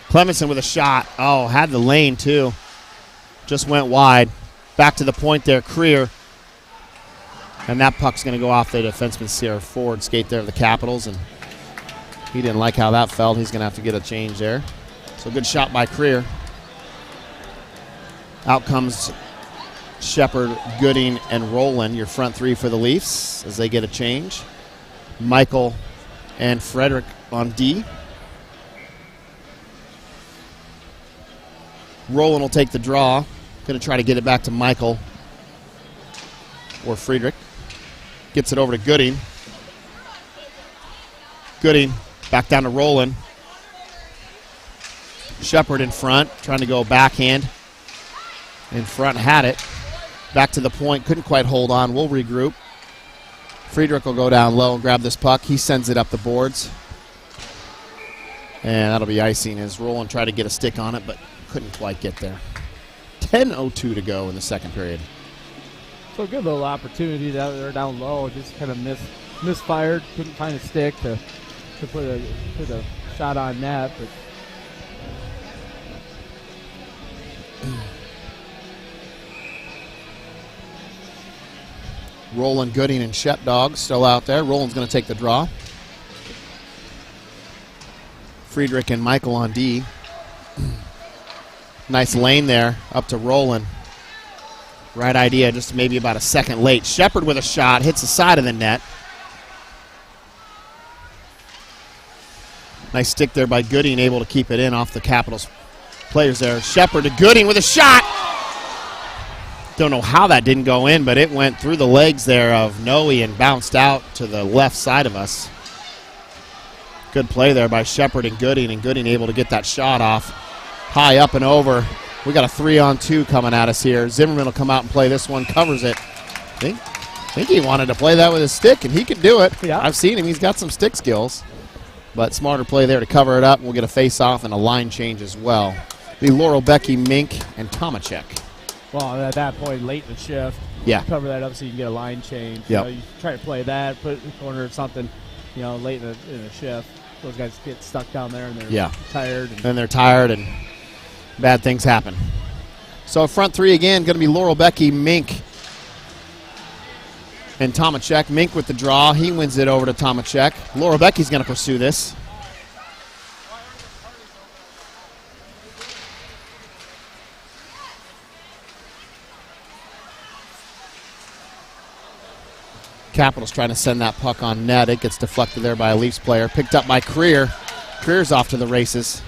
Clemenson with a shot. Oh, had the lane too. Just went wide. Back to the point there, Creer. And that puck's going to go off the defenseman's here, forward skate there of the Capitals. And he didn't like how that felt. He's going to have to get a change there. So good shot by Creer. Out comes Shepard, Gooding, and Rowland, your front three for the Leafs as they get a change. Michael and Frederick on D. Rowland will take the draw. Going to try to get it back to Michael or Friedrich. Gets it over to Gooding. Gooding back down to Rowland. Shepard in front, trying to go backhand. In front, had it. Back to the point, couldn't quite hold on. We'll regroup. Friedrich will go down low and grab this puck. He sends it up the boards. And that'll be icing as Rowland tried to get a stick on it, but couldn't quite get there. 10:02 to go in the second period. So a good little opportunity down there down low. Just kind of misfired. Couldn't find a stick to put a shot on net. But Rowland, Gooding, and Shepdog still out there. Rowland's going to take the draw. Friedrich and Michael on D. Nice lane there up to Rowland. Right idea, just maybe about a second late. Shepard with a shot, hits the side of the net. Nice stick there by Gooding, able to keep it in off the Capitals players there. Shepard to Gooding with a shot. Don't know how that didn't go in, but it went through the legs there of Noe and bounced out to the left side of us. Good play there by Shepard and Gooding able to get that shot off. High up and over. We got a 3-on-2 coming at us here. Zimmerman will come out and play this one, covers it. I think he wanted to play that with his stick, and he could do it. Yeah. I've seen him. He's got some stick skills. But smarter play there to cover it up. We'll get a face-off and a line change as well. The Laurel, Becky, Mink, and Tomacek. well, at that point, late in the shift, cover that up so you can get a line change. Yep. You know, you try to play that, put it in the corner or something. You know, late in the shift, those guys get stuck down there and they're tired. And they're tired and bad things happen. So front three again, going to be Laurel, Becky, Mink, and Tomacek. Mink with the draw. He wins it over to Tomacek. Laurel Becky's going to pursue this. Capitals trying to send that puck on net. It gets deflected there by a Leafs player. Picked up by Creer. Creer's off to the races.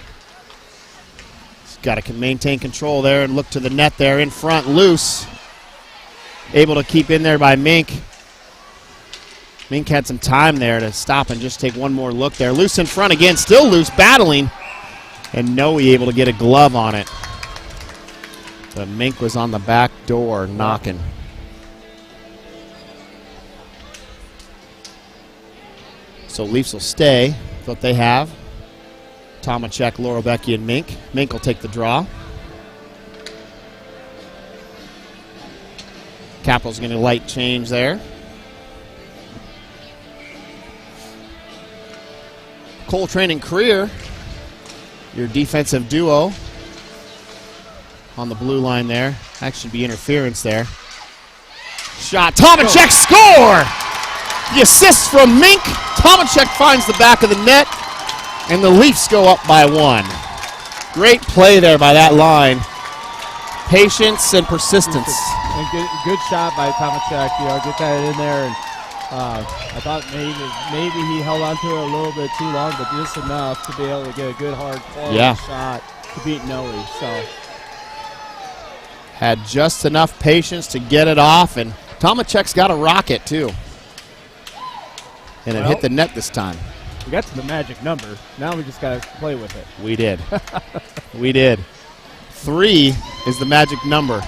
He's got to maintain control there and look to the net there in front. Loose. Able to keep in there by Mink. Mink had some time there to stop and just take one more look there. Loose in front again. Still loose, battling. And Noe able to get a glove on it. But Mink was on the back door knocking. So Leafs will stay with what they have. Tomacek, Laurel, Becky, and Mink. Mink will take the draw. Capitals going to light change there. Coltrane and Creer, your defensive duo on the blue line there. That should be interference there. Shot. Tomacek score! The assist from Mink. Tomacek finds the back of the net, and the Leafs go up by one. Great play there by that line. Patience and persistence. And good shot by Tomacek. You know, get that in there. And I thought maybe he held on to it a little bit too long, but just enough to be able to get a good hard shot to beat Noe. So had just enough patience to get it off, and Tomacek's got a rocket too. And it hit the net this time. We got to the magic number. Now we just got to play with it. We did. We did. 3 is the magic number.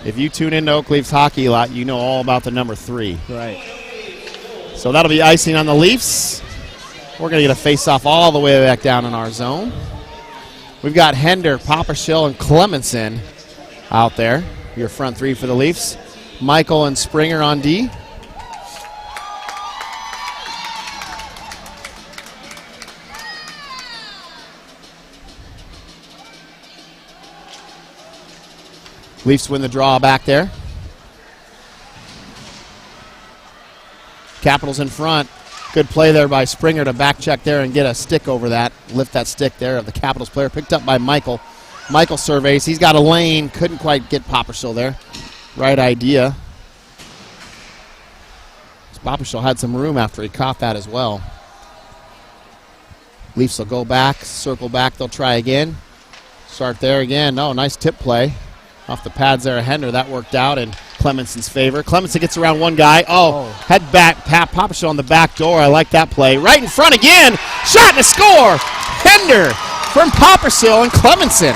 If you tune into Oak Leafs hockey a lot, you know all about the number 3. Right. So that'll be icing on the Leafs. We're going to get a face-off all the way back down in our zone. We've got Hender, Poppershill, and Clemenson out there. Your front three for the Leafs. Michael and Springer on D. Leafs win the draw back there. Capitals in front. Good play there by Springer to back check there and get a stick over that. Lift that stick there of the Capitals player. Picked up by Michael. Michael surveys. He's got a lane. Couldn't quite get Poppershill there. Right idea. Poppershill had some room after he caught that as well. Leafs will go back, circle back. They'll try again. Start there again. No, nice tip play. Off the pads there, Hender. That worked out in Clemenson's favor. Clemenson gets around one guy. Head back. Poppershill on the back door. I like that play. Right in front again. Shot and a score. Hender from Poppershill and Clemenson.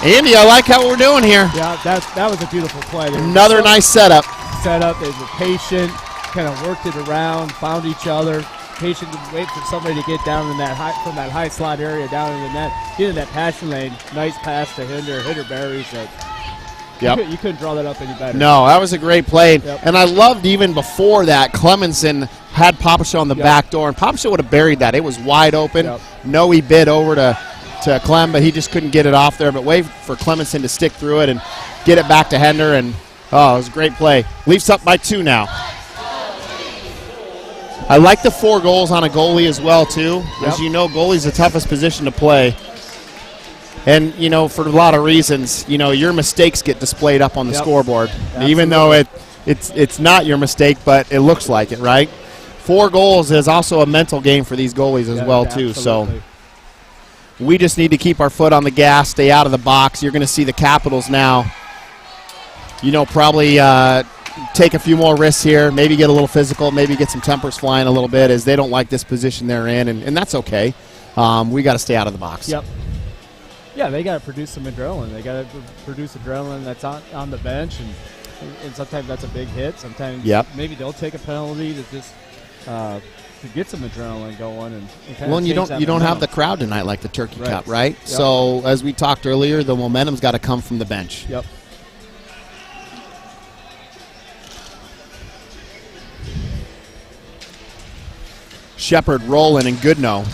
Andy, I like how we're doing here. Yeah, that was a beautiful play. Another nice setup. They were patient, kind of worked it around, found each other. Patient to wait for somebody to get down in that from that high slot area down in the net. Get in that passing lane. Nice pass to Hender. Hender buries it. Yep. You couldn't draw that up any better. No, that was a great play. Yep. And I loved even before that, Clemenson had Poppershill on the back door, and Poppershill would have buried that. It was wide open. Yep. No, he bid over to Clem, but he just couldn't get it off there. But wait for Clemenson to stick through it and get it back to Hender. And, it was a great play. Leafs up by 2 now. I like the 4 goals on a goalie as well, too. Yep. As you know, goalie's the toughest position to play. And, for a lot of reasons, your mistakes get displayed up on the scoreboard. Absolutely. Even though it's not your mistake, but it looks like it, right? 4 goals is also a mental game for these goalies as well, too. Absolutely. So we just need to keep our foot on the gas, stay out of the box. You're going to see the Capitals now, probably take a few more risks here, maybe get a little physical, maybe get some tempers flying a little bit as they don't like this position they're in, and that's okay. We got to stay out of the box. Yep. Yeah, they got to produce some adrenaline. They got to produce adrenaline that's on the bench, and sometimes that's a big hit. Sometimes maybe they'll take a penalty to just to get some adrenaline going. And kind of you don't have the crowd tonight like the Turkey Cup, right? Yep. So as we talked earlier, the momentum's got to come from the bench. Yep. Shepard, Rowland, and Goodnow,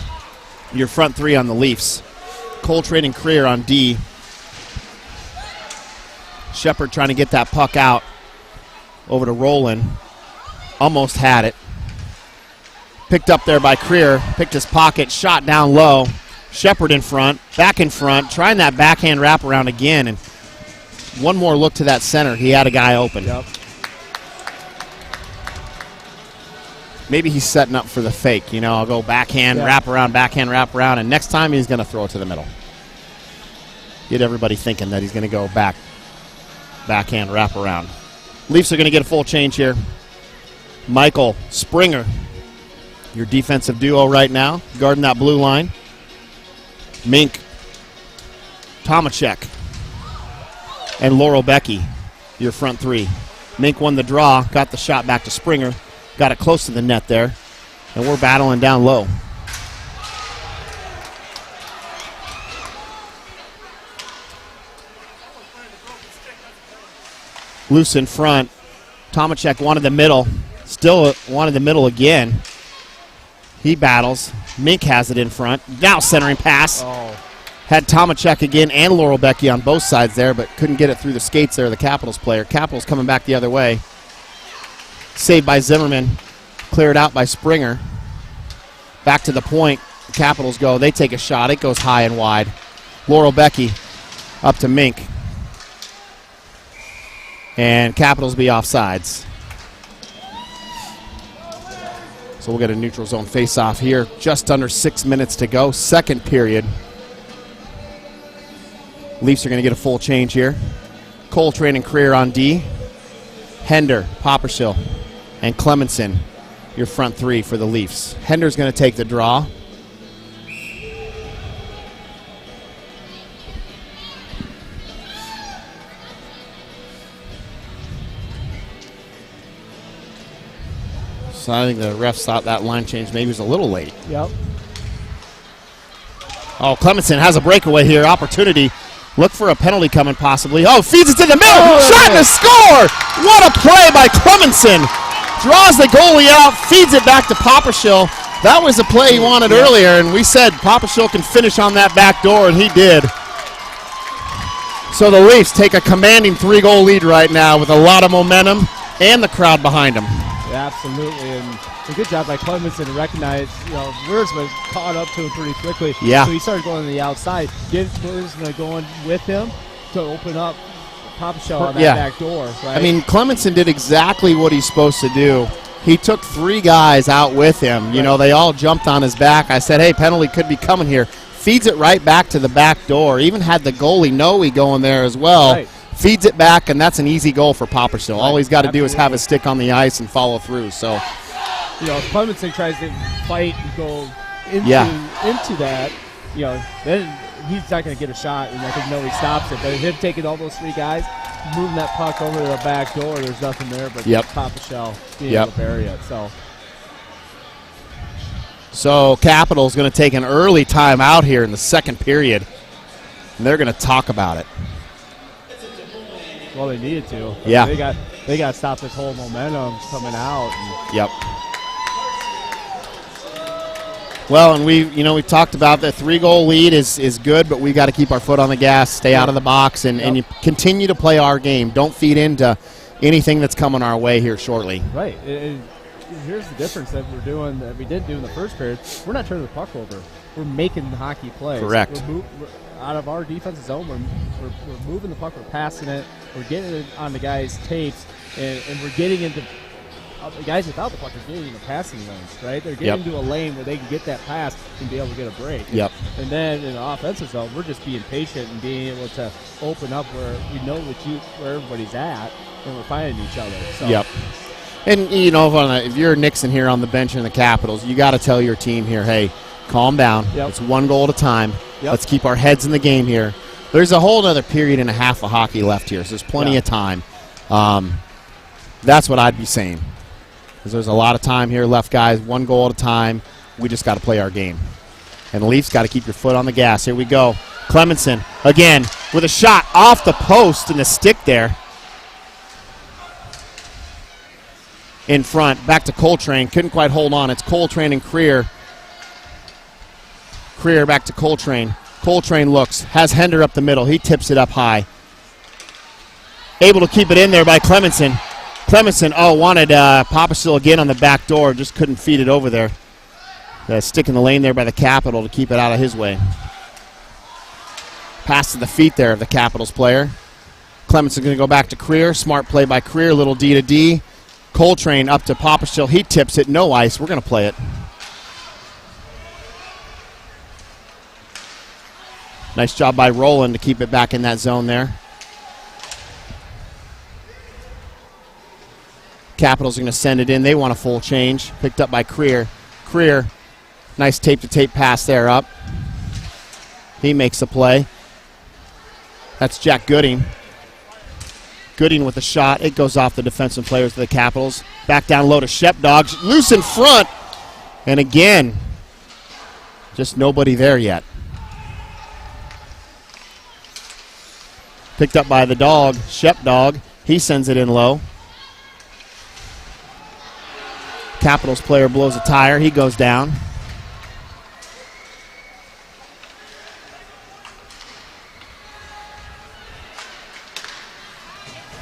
your front 3 on the Leafs. Coltrane and Creer on D. Shepard trying to get that puck out over to Rowland. Almost had it. Picked up there by Creer. Picked his pocket. Shot down low. Shepard in front. Back in front. Trying that backhand wraparound again. And one more look to that center. He had a guy open. Yep. Maybe he's setting up for the fake. I'll go backhand, wrap around, and next time he's going to throw it to the middle. Get everybody thinking that he's going to go backhand, wrap around. Leafs are going to get a full change here. Michael, Springer, your defensive duo right now, guarding that blue line. Mink, Tomacek, and Laurel Becky, your front 3. Mink won the draw, got the shot back to Springer. Got it close to the net there, and we're battling down low. Loose in front. Tomacek wanted the middle. Still wanted the middle again. He battles. Mink has it in front. Now centering pass. Had Tomacek again and Laurel Becky on both sides there, but couldn't get it through the skates there, the Capitals player. Capitals coming back the other way. Saved by Zimmerman. Cleared out by Springer. Back to the point. The Capitals go. They take a shot. It goes high and wide. Laurel Becky up to Mink. And Capitals be offsides. So we'll get a neutral zone face-off here. Just under 6 minutes to go. Second period. Leafs are going to get a full change here. Coltrane and Creer on D. Hender, Poppershill, and Clemenson, your front 3 for the Leafs. Hender's going to take the draw. So I think the refs thought that line change maybe was a little late. Yep. Oh, Clemenson has a breakaway here. Opportunity. Look for a penalty coming possibly. Oh, feeds it to the middle. Shot and a score. What a play by Clemenson. Draws the goalie out, feeds it back to Poppershill. That was the play he wanted earlier, and we said Poppershill can finish on that back door, and he did. So the Leafs take a commanding 3-goal lead right now with a lot of momentum and the crowd behind them. Yeah, absolutely, and a good job by Clemenson to recognize, Wurzman caught up to him pretty quickly. Yeah. So he started going to the outside. Gives Wurzman going with him to open up Poppershill on that back door. Right? I mean, Clemenson did exactly what he's supposed to do. He took 3 guys out with him. You know, they all jumped on his back. I said, hey, penalty could be coming here. Feeds it right back to the back door. Even had the goalie Noe going there as well. Right. Feeds it back, and that's an easy goal for Poppershill. All he's got to do is have his stick on the ice and follow through. So, if Clemenson tries to fight and go into that, then he's not going to get a shot, and I think Noe stops it. But him taking all those 3 guys, moving that puck over to the back door, there's nothing there but Poppershill being able to bury it. So Capital's going to take an early timeout here in the second period, and they're going to talk about it. Well, they needed to. Yeah. They got to stop this whole momentum coming out. Yep. Well, and we talked about that 3-goal lead is good, but we got to keep our foot on the gas, stay out of the box, and you continue to play our game. Don't feed into anything that's coming our way here shortly. Right. Here's the difference that we did do in the first period. We're not turning the puck over. We're making hockey plays. Correct. We're out of our defensive zone, we're moving the puck, we're passing it, we're getting it on the guys' tapes, and we're getting into the guys without the puck are getting into passing lanes, right? They're getting into a lane where they can get that pass and be able to get a break. Yep. And then in the offensive zone, we're just being patient and being able to open up where we know where everybody's at, and we're finding each other. So. Yep. And, if you're Nixon here on the bench in the Capitals, you got to tell your team here, hey, calm down. Yep. It's 1 goal at a time. Yep. Let's keep our heads in the game here. There's a whole other period and a half of hockey left here, so there's plenty of time. That's what I'd be saying. Because there's a lot of time here left, guys. 1 goal at a time. We just got to play our game. And the Leafs got to keep your foot on the gas. Here we go. Clemenson, again, with a shot off the post and the stick there. In front, back to Coltrane. Couldn't quite hold on. It's Coltrane and Creer. Creer back to Coltrane. Coltrane looks, has Hender up the middle. He tips it up high. Able to keep it in there by Clemenson. Clemenson, wanted Poppershill again on the back door. Just couldn't feed it over there. Stick in the lane there by the Capital to keep it out of his way. Pass to the feet there of the Capitals player. Clemenson going to go back to Creer. Smart play by Creer. Little D to D. Coltrane up to Poppershill. He tips it. No ice. We're going to play it. Nice job by Rowland to keep it back in that zone there. Capitals are going to send it in. They want a full change. Picked up by Creer. Creer, nice tape-to-tape pass there up. He makes a play. That's Jack Gooding. Gooding with a shot. It goes off the defensive players of the Capitals. Back down low to Shepdog. Loose in front. And again, just nobody there yet. Picked up by the dog, Shepdog. He sends it in low. Capitals player blows a tire. He goes down.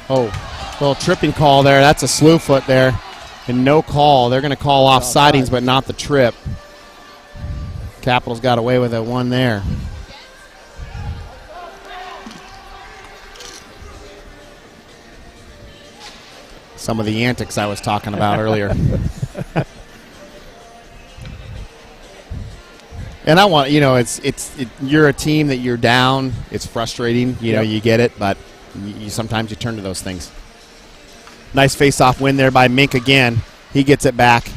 Oh, little tripping call there. That's a slew foot there. And no call. They're going to call off sidings, but not the trip. Capitals got away with it, one there. Some of the antics I was talking about earlier. And I want, you're a team that you're down. It's frustrating. You get it, but sometimes you turn to those things. Nice face-off win there by Mink again. He gets it back.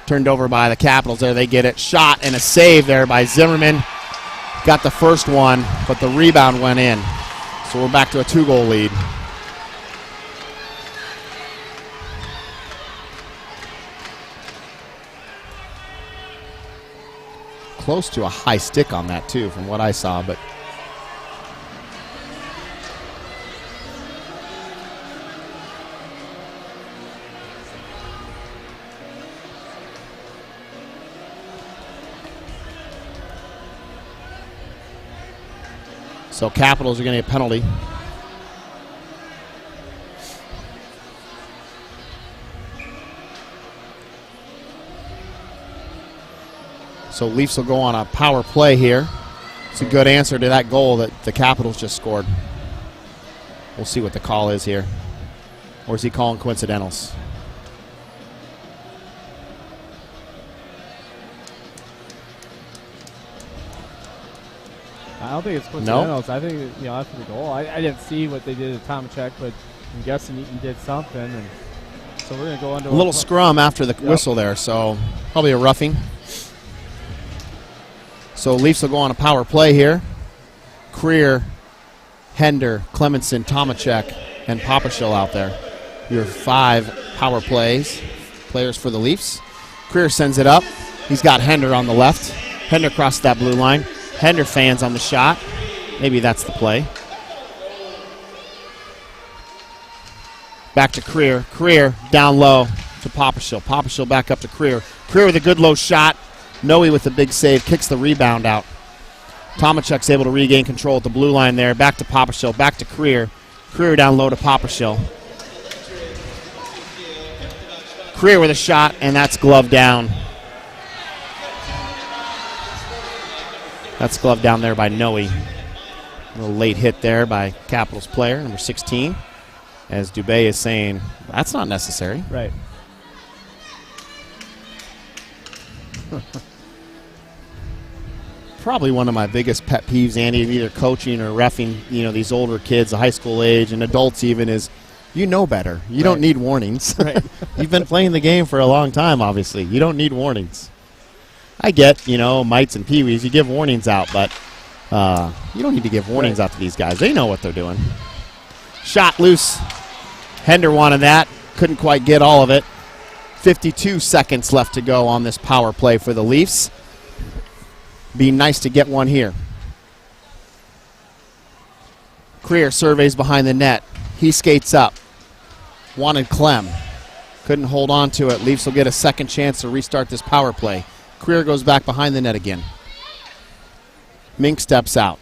Turned over by the Capitals there. They get it. Shot and a save there by Zimmerman. Got the first one, but the rebound went in. So we're back to a 2-goal lead. close to a high stick on that, too, from what I saw. But so Capitals are going to get a penalty. So Leafs will go on a power play here. It's a good answer to that goal that the Capitals just scored. We'll see what the call is here. Or is he calling coincidentals? I don't think it's coincidentals. I think, after the goal. I didn't see what they did to Tomacek, but I'm guessing Eaton did something. And so we're going to go under a little scrum after the whistle there, so probably a roughing. So Leafs will go on a power play here. Creer, Hender, Clemenson, Tomacek, and Papashil out there. Your 5 power players for the Leafs. Creer sends it up. He's got Hender on the left. Hender crosses that blue line. Hender fans on the shot. Maybe that's the play. Back to Creer. Creer down low to Papashil. Papashil back up to Creer. Creer with a good low shot. Noe with a big save. Kicks the rebound out. Tomacek's able to regain control at the blue line there. Back to Papashil. Back to Creer. Creer down low to Papashil. Creer with a shot, and that's gloved down. That's gloved down there by Noe. A little late hit there by Capitals player, number 16, as Dubé is saying, that's not necessary. Right. Probably one of my biggest pet peeves, Andy, of either coaching or reffing, these older kids, the high school age, and adults even, is you know better. You don't need warnings. Right. You've been playing the game for a long time, obviously. You don't need warnings. I get, mites and peewees, you give warnings out, but you don't need to give warnings out to these guys. They know what they're doing. Shot loose. Hender wanted that. Couldn't quite get all of it. 52 seconds left to go on this power play for the Leafs. Be nice to get one here. Creer surveys behind the net. He skates up. Wanted Clem. Couldn't hold on to it. Leafs will get a second chance to restart this power play. Creer goes back behind the net again. Mink steps out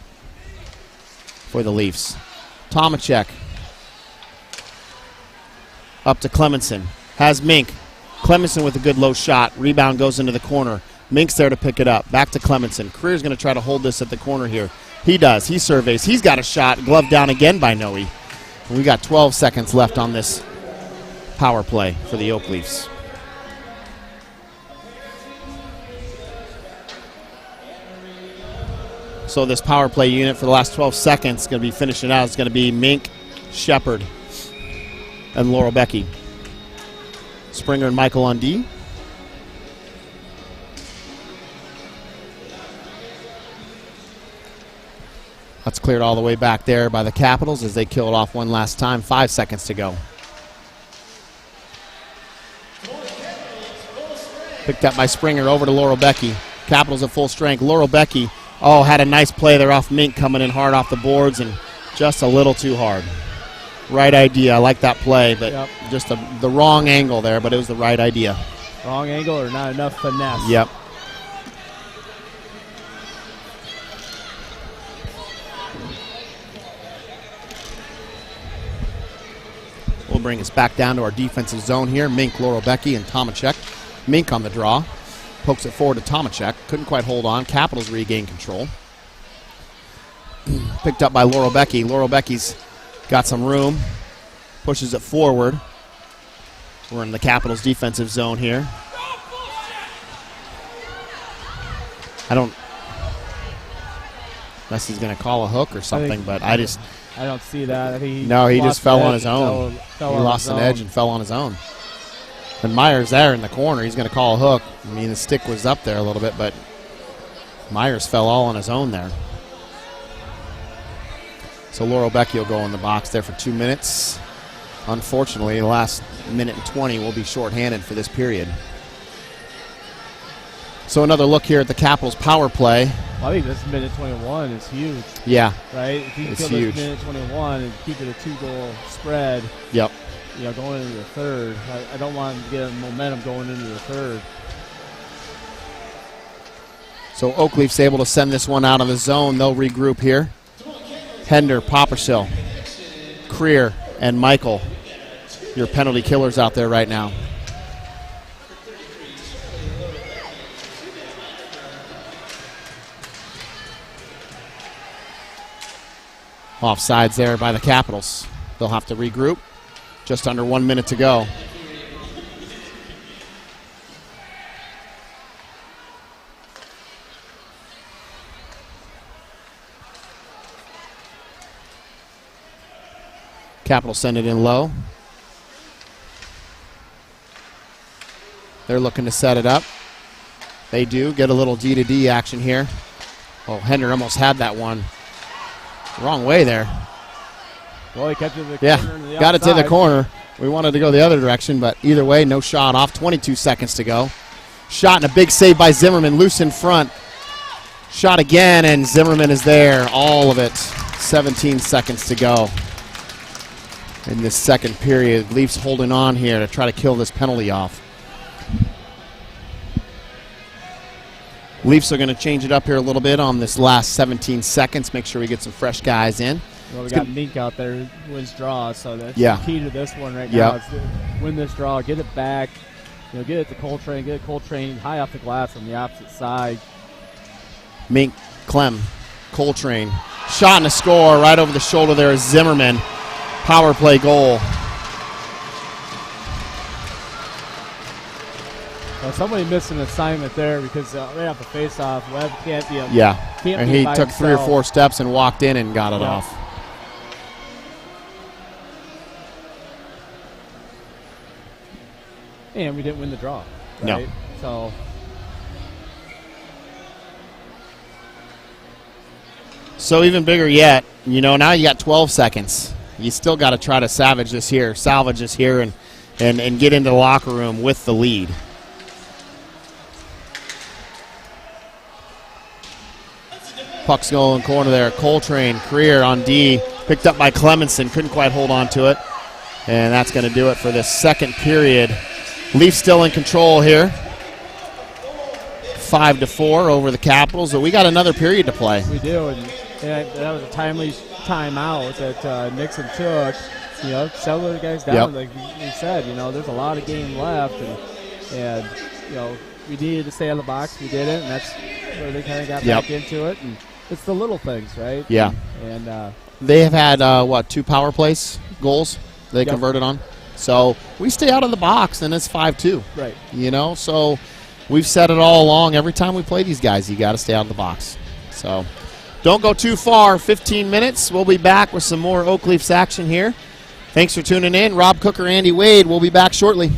for the Leafs. Tomacek up to Clemenson. Has Mink. Clemenson with a good low shot. Rebound goes into the corner. Mink's there to pick it up. Back to Clemenson. Creer's going to try to hold this at the corner here. He does. He surveys. He's got a shot. Gloved down again by Noe. We got 12 seconds left on this power play for the Oak Leafs. So this power play unit for the last 12 seconds is going to be finishing out. It's going to be Mink, Shepard, and Laurel Becky. Springer and Michael on D. That's cleared all the way back there by the Capitals as they kill it off one last time. 5 seconds to go. Picked up by Springer over to Laurel Becky. Capitals at full strength. Laurel Becky, had a nice play there off Mink, coming in hard off the boards and just a little too hard. Right idea. I like that play, but just the wrong angle there, but it was the right idea. Wrong angle or not enough finesse. Yep. We'll bring us back down to our defensive zone here. Mink, Laurel Becky, and Tomacek. Mink on the draw. Pokes it forward to Tomacek. Couldn't quite hold on. Capitals regain control. Picked up by Laurel Becky. Laurel Becky's got some room. Pushes it forward. We're in the Capitals defensive zone here. Unless he's going to call a hook or something, but I don't see that. I think he just fell on his own. He lost an edge and fell on his own. And Myers there in the corner. He's going to call a hook. I mean, the stick was up there a little bit, but Myers fell all on his own there. So Laurel Becky will go in the box there for 2 minutes. Unfortunately, the last minute and 20 will be shorthanded for this period. So another look here at the Capitals power play. Well, I think this minute 21 is huge, Yeah, right? If you can it's kill huge. this minute 21 and keep it a 2-goal spread, Yep. going into the third. I don't want to get momentum going into the third. So Oakleaf's able to send this one out of the zone. They'll regroup here. Hender, Poppersill, Creer, and Michael, your penalty killers out there right now. Offsides there by the Capitals. They'll have to regroup. Just under 1 minute to go. Capitals send it in low. They're looking to set it up. They do get a little D-to-D action here. Oh, Hender almost had that one. Wrong way there. Well, he kept it to the Yeah, corner. And the got it to the outside. corner. We wanted to go the other direction, but either way, no shot off. 22 seconds to go. Shot and a big save by Zimmerman, loose in front. Shot again, and Zimmerman is there. All of it. 17 seconds to go in this second period. Leafs holding on here to try to kill this penalty off. Leafs are going to change it up here a little bit on this last 17 seconds. Make sure we get some fresh guys in. Well, we got Mink out there who wins draws, so that's Yeah. the key to this one right Yeah. now. Is to win this draw, get it back, get it to Coltrane, get it Coltrane high off the glass on the opposite side. Mink, Clem, Coltrane. Shot and a score right over the shoulder there is Zimmerman. Power play goal. Somebody missed an assignment there because right off the face-off, Webb can't be Yeah, can't and be he by took 3 or himself. 4 steps and walked in and got it Yeah. off. And we didn't win the draw. No. Right? So So even bigger yet, now you got 12 seconds. You still got to try to salvage this here and get into the locker room with the lead. Puck's going corner there. Coltrane, Creer on D, picked up by Clemenson, couldn't quite hold on to it. And that's going to do it for this second period. Leafs still in control here. 5-4 over the Capitals, but we got another period to play. we do, and that was a timely timeout that Nixon took. Settle the guys down. Yep. Like we said, there's a lot of game left, and we needed to stay on the box. We didn't, and that's where they kind of got Yep. back into it. And it's the little things, right? Yeah. And They have had, 2 power plays goals they Yep. converted on. So we stay out of the box, and it's 5-2. right. So we've said it all along. Every time we play these guys, you got to stay out of the box. So don't go too far. 15 minutes. We'll be back with some more Oak Leafs action here. Thanks for tuning in. Rob Cooker, Andy Wade. We'll be back shortly.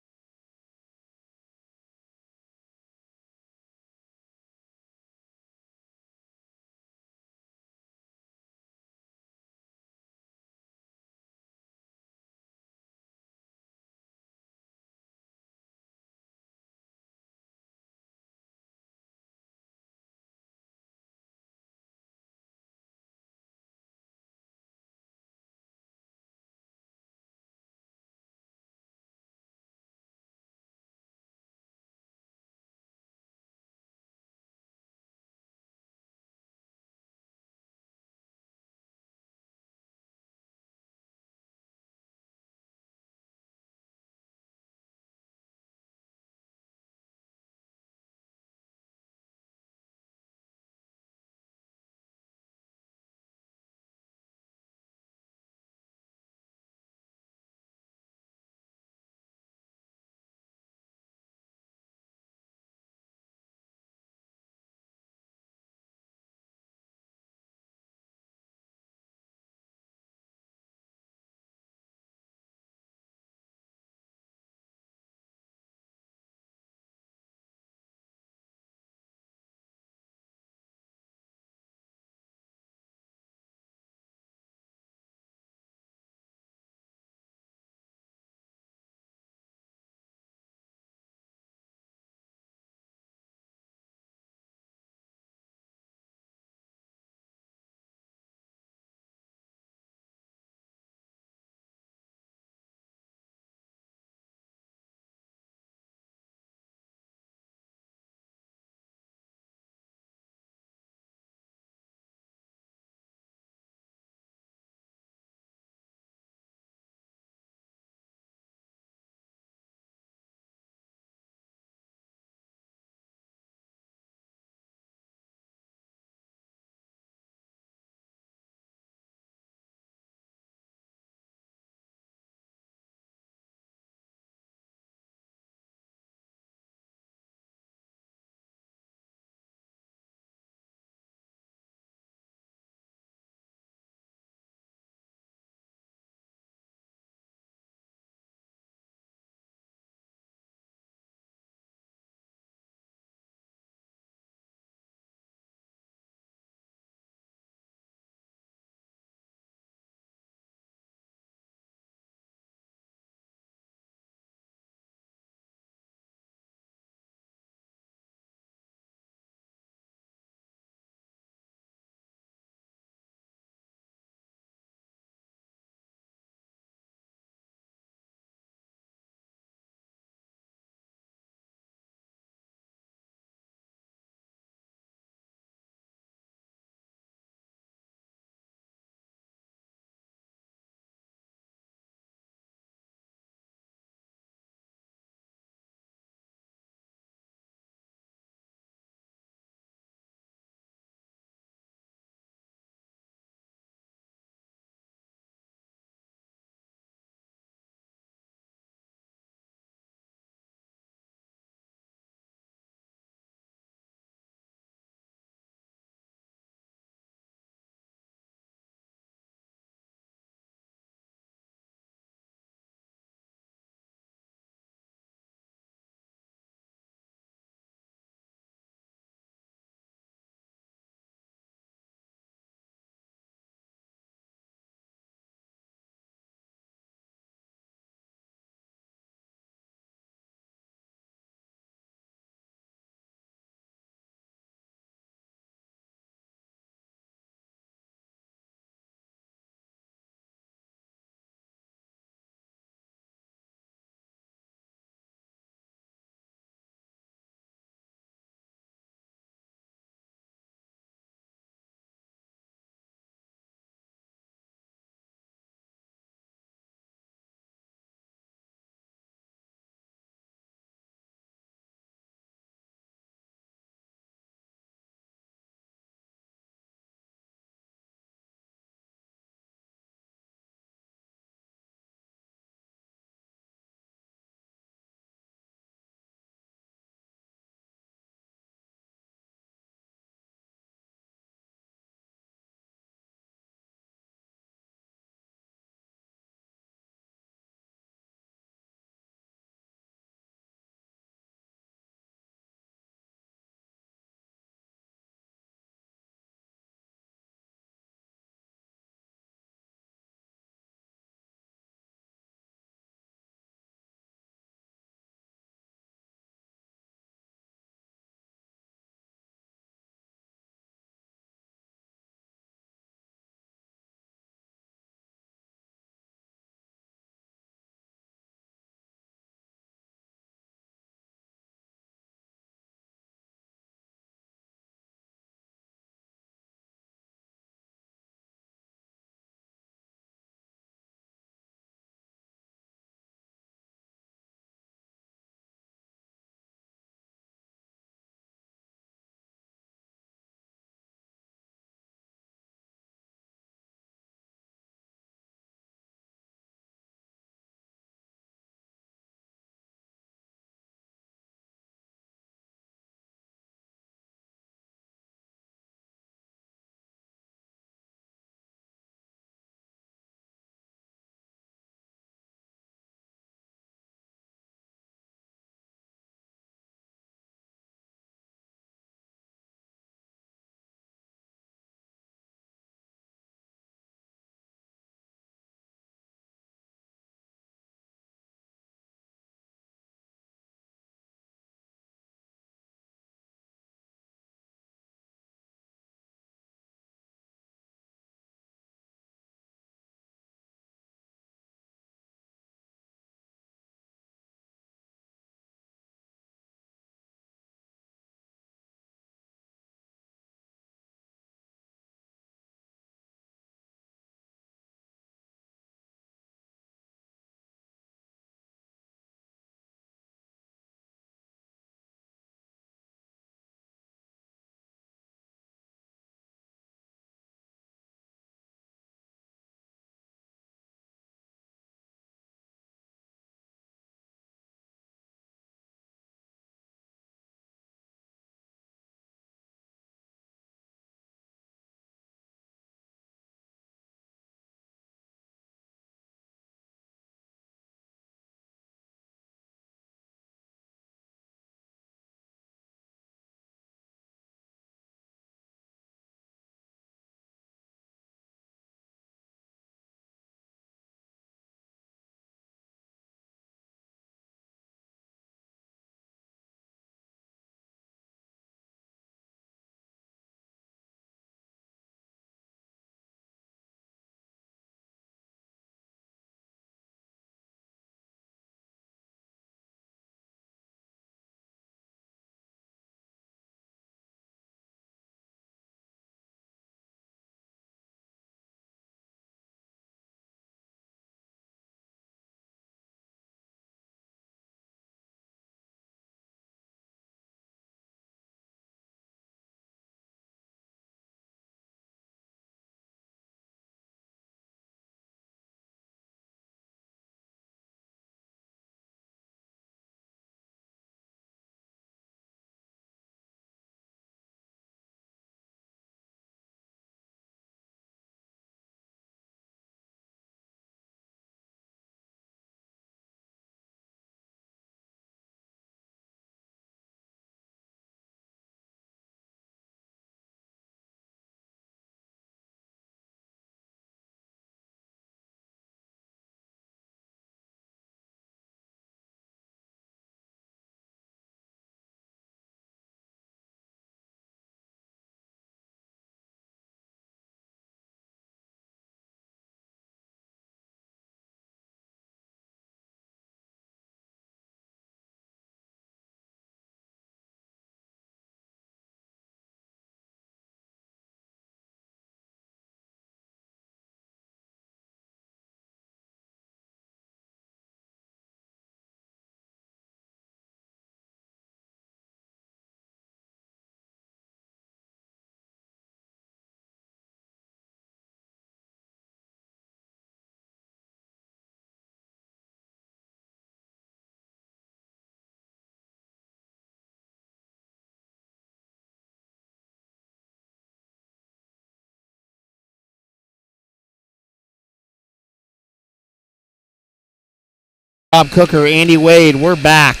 Bob Cooker, Andy Wade, we're back.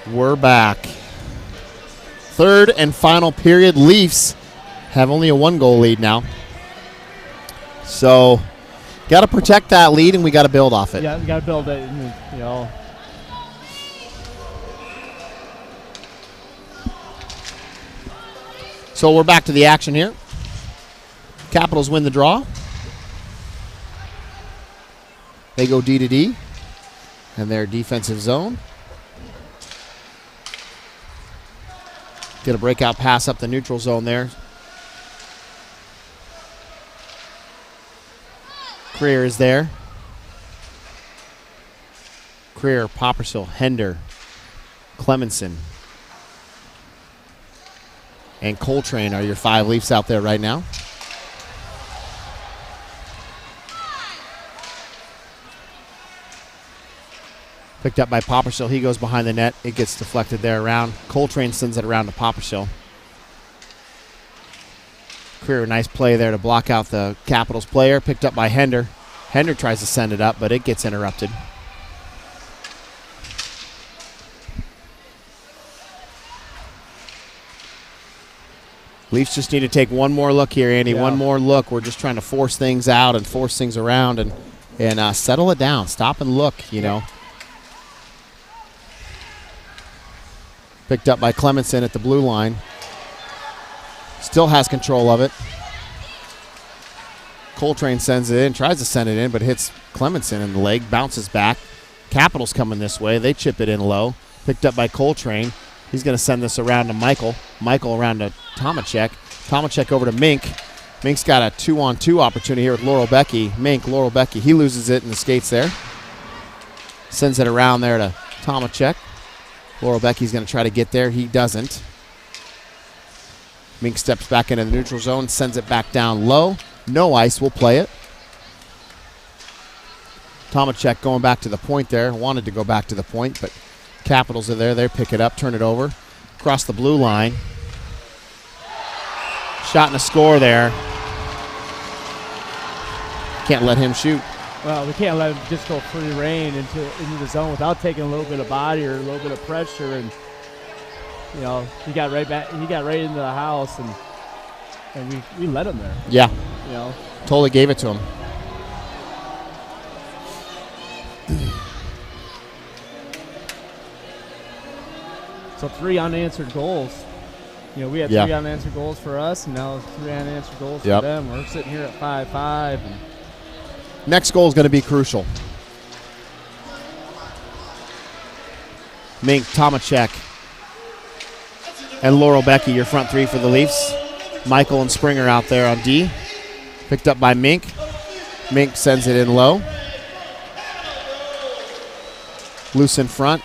We're back. Third and final period. Leafs have only a 1-goal lead now. So, got to protect that lead, and we got to build off it. Yeah, we got to build it. You know. So we're back to the action here. Capitals win the draw. They go D to D in their defensive zone. Get a breakout pass up the neutral zone there. Creer is there. Creer, Poppersill, Hender, Clemenson, and Coltrane are your 5 Leafs out there right now. Picked up by Poppersill. He goes behind the net. It gets deflected there around. Coltrane sends it around to Poppersill. Creer, nice play there to block out the Capitals player. Picked up by Hender. Hender tries to send it up, but it gets interrupted. Leafs just need to take one more look here, Andy. Yeah. One more look. We're just trying to force things out and force things around and settle it down. Stop and look, you know. Picked up by Clemenson at the blue line. Still has control of it. Coltrane sends it in, tries to send it in, but hits Clemenson in the leg, bounces back. Capitals coming this way. They chip it in low. Picked up by Coltrane. He's going to send this around to Michael. Michael around to Tomacek. Tomacek over to Mink. Mink's got a 2-on-2 opportunity here with Laurel Becky. Mink, Laurel Becky. He loses it in the skates there. Sends it around there to Tomacek. Laurel Becky's going to try to get there. He doesn't. Mink steps back into the neutral zone, sends it back down low. No ice, we'll play it. Tomacek going back to the point there. Wanted to go back to the point, but Capitals are there. They pick it up, turn it over. Across the blue line. Shot and a score there. Can't let him shoot. Well, we can't let him just go free reign into the zone without taking a little bit of body or a little bit of pressure. And, you know, he got right back. He got right into the house, and we let him there. Yeah. You know. Totally gave it to him. So 3 unanswered goals. You know, we had 3 unanswered goals for us, and now 3 unanswered goals for them. We're sitting here at 5-5. Next goal is going to be crucial. Mink, Tomacek, and Laurel Becky, your front 3 for the Leafs. Michael and Springer out there on D. Picked up by Mink. Mink sends it in low. Loose in front.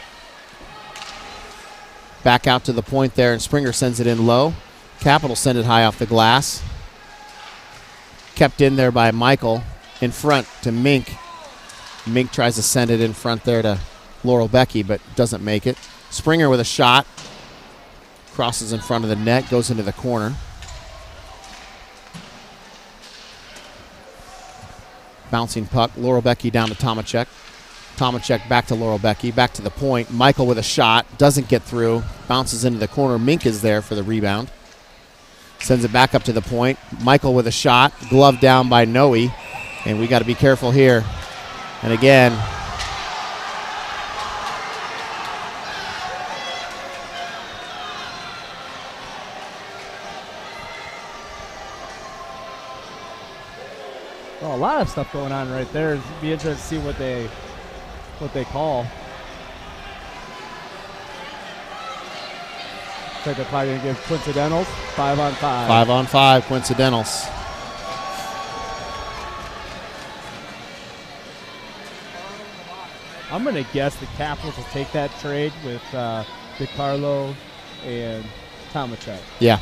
Back out to the point there, and Springer sends it in low. Capitals send it high off the glass. Kept in there by Michael. In front to Mink. Mink tries to send it in front there to Laurel Becky, but doesn't make it. Springer with a shot. Crosses in front of the net, goes into the corner. Bouncing puck. Laurel Becky down to Tomacek. Tomacek back to Laurel Becky, back to the point. Michael with a shot, doesn't get through. Bounces into the corner. Mink is there for the rebound. Sends it back up to the point. Michael with a shot, glove down by Noe. And we got to be careful here. And again, well, a lot of stuff going on right there. It'd be interesting to see what they call. Looks like they're probably going to give coincidentals 5-on-5. 5-on-5 coincidentals. I'm going to guess the Capitals will take that trade with DiCarlo and Tomacek. Yeah.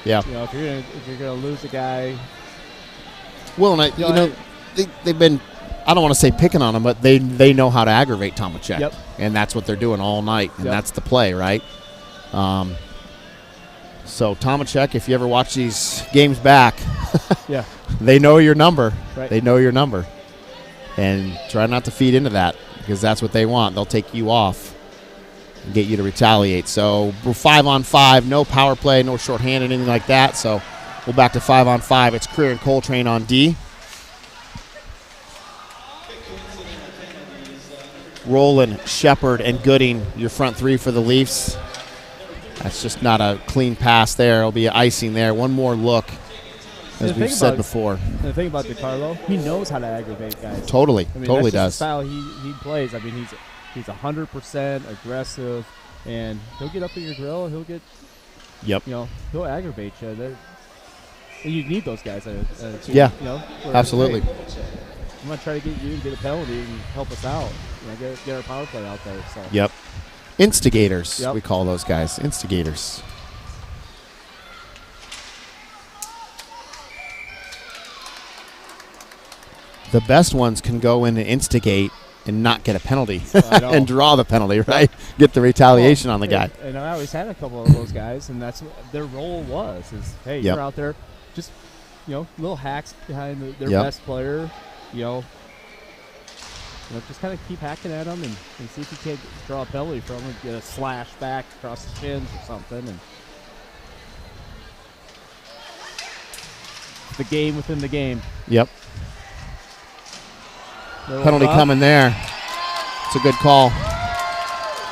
Yeah. You know, if you're going to lose a guy. Well, and they've been, I don't want to say picking on him, but they know how to aggravate Tomacek. Yep. And that's what they're doing all night, and that's the play, right? So Tomacek, if you ever watch these games back, yeah, they know your number. Right. They know your number. And try not to feed into that because that's what they want. They'll take you off and get you to retaliate. So we're 5-on-5, no power play, no shorthand, anything like that. So we're back to 5-on-5. It's Creer and Coltrane on D. Rowland, Shepard, and Gooding, your front three for the Leafs. That's just not a clean pass there. It'll be icing there. One more look, as we've said before. The thing about DeCarlo, he knows how to aggravate guys. Totally, I mean, totally that's just does. the style he plays. I mean, he's 100% aggressive, and he'll get up in your grill. He'll get, Yep. He'll aggravate you. And you need those guys. Yeah, where, absolutely. hey, I'm gonna try to get you and get a penalty and help us out. Get our power play out there. So. Yep. Instigators, Yep. we call those guys. Instigators. The best ones can go in and instigate and not get a penalty and draw the penalty, right? Get the retaliation on the guy. And I always had a couple of those guys, and that's what their role was. Is hey, Yep. you're out there, just little hacks behind their Yep. best player, just kind of keep hacking at them and see if you can't draw a penalty from them, get a slash back across the shins or something. And the game within the game. Yep. Penalty Buff. coming there. It's a good call.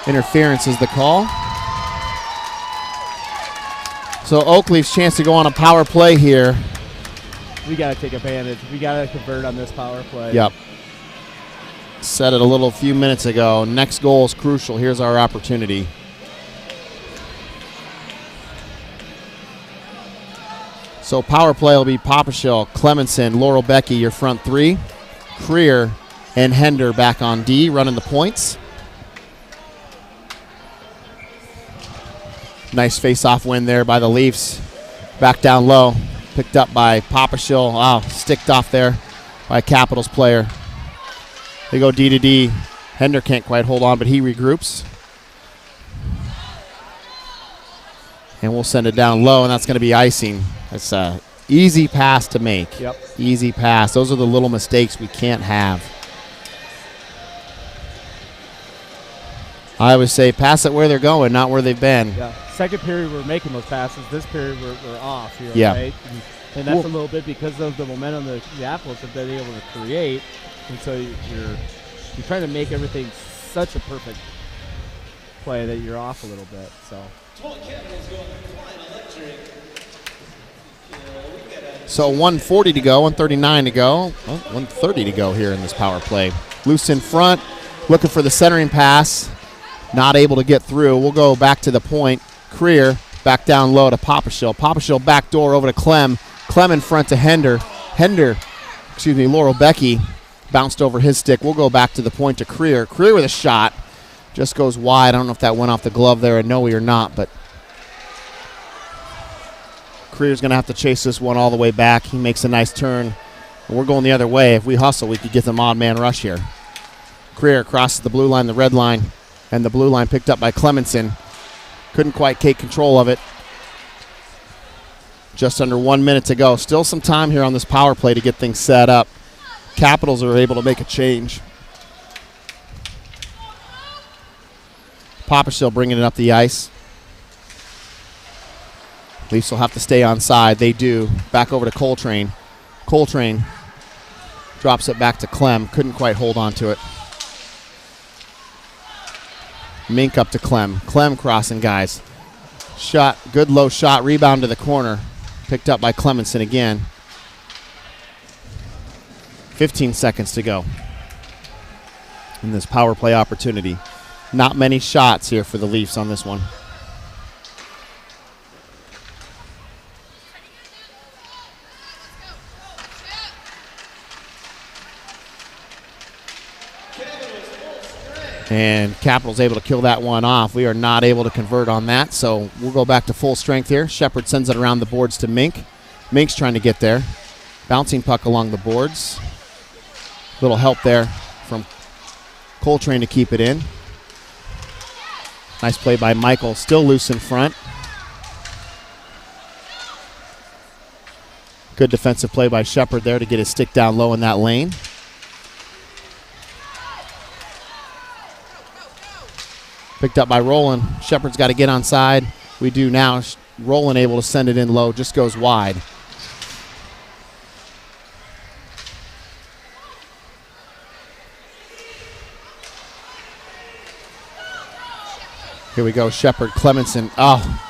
Interference is the call. So Oakleaf's chance to go on a power play here. We got to take advantage. We got to convert on this power play. Yep. Said it a few minutes ago. Next goal is crucial. Here's our opportunity. So power play will be Papashill, Clemenson, Laurel Becky, your front three. Creer and Hender back on D, running the points. Nice face-off win there by the Leafs. Back down low. Picked up by Papashill. Wow, sticked off there by a Capitals player. They go D to D. Hender can't quite hold on, but he regroups. And we'll send it down low, and that's going to be icing. It's an easy pass to make. Yep. Easy pass. Those are the little mistakes we can't have. I always say pass it where they're going, not where they've been. Yeah. Second period, we're making those passes. This period, we're off here. Yeah. Right? And that's a little bit because of the momentum the Apples have been able to create. And so you're trying to make everything such a perfect play that you're off a little bit. So 140 to go, 139 to go, 130 to go here in this power play. Loose in front, looking for the centering pass. Not able to get through. We'll go back to the point. Creer back down low to Papashill. Papashill back door over to Clem. Clem in front to Hender. Laurel Becky bounced over his stick. We'll go back to the point to Creer. Creer with a shot. Just goes wide. I don't know if that went off the glove there, a no or not, but Creer's going to have to chase this one all the way back. He makes a nice turn. And we're going the other way. If we hustle, we could get some odd man rush here. Creer crosses the blue line, the red line, and the blue line picked up by Clemenson. Couldn't quite take control of it. Just under 1 minute to go. Still some time here on this power play to get things set up. Capitals are able to make a change. Papashill bringing it up the ice. Leafs will have to stay on side. They do. Back over to Coltrane. Coltrane drops it back to Clem. Couldn't quite hold on to it. Mink up to Clem. Clem crossing, guys. Shot. Good low shot. Rebound to the corner. Picked up by Clemenson again. 15 seconds to go in this power play opportunity. Not many shots here for the Leafs on this one. And Capitals able to kill that one off. We are not able to convert on that, so we'll go back to full strength here. Shepard sends it around the boards to Mink. Mink's trying to get there. Bouncing puck along the boards. Little help there from Coltrane to keep it in. Nice play by Michael. Still loose in front. Good defensive play by Shepard there to get his stick down low in that lane. Picked up by Rowland. Shepard's got to get on side. We do now. Rowland able to send it in low. Just goes wide. Here we go. Shepard, Clemenson. Oh,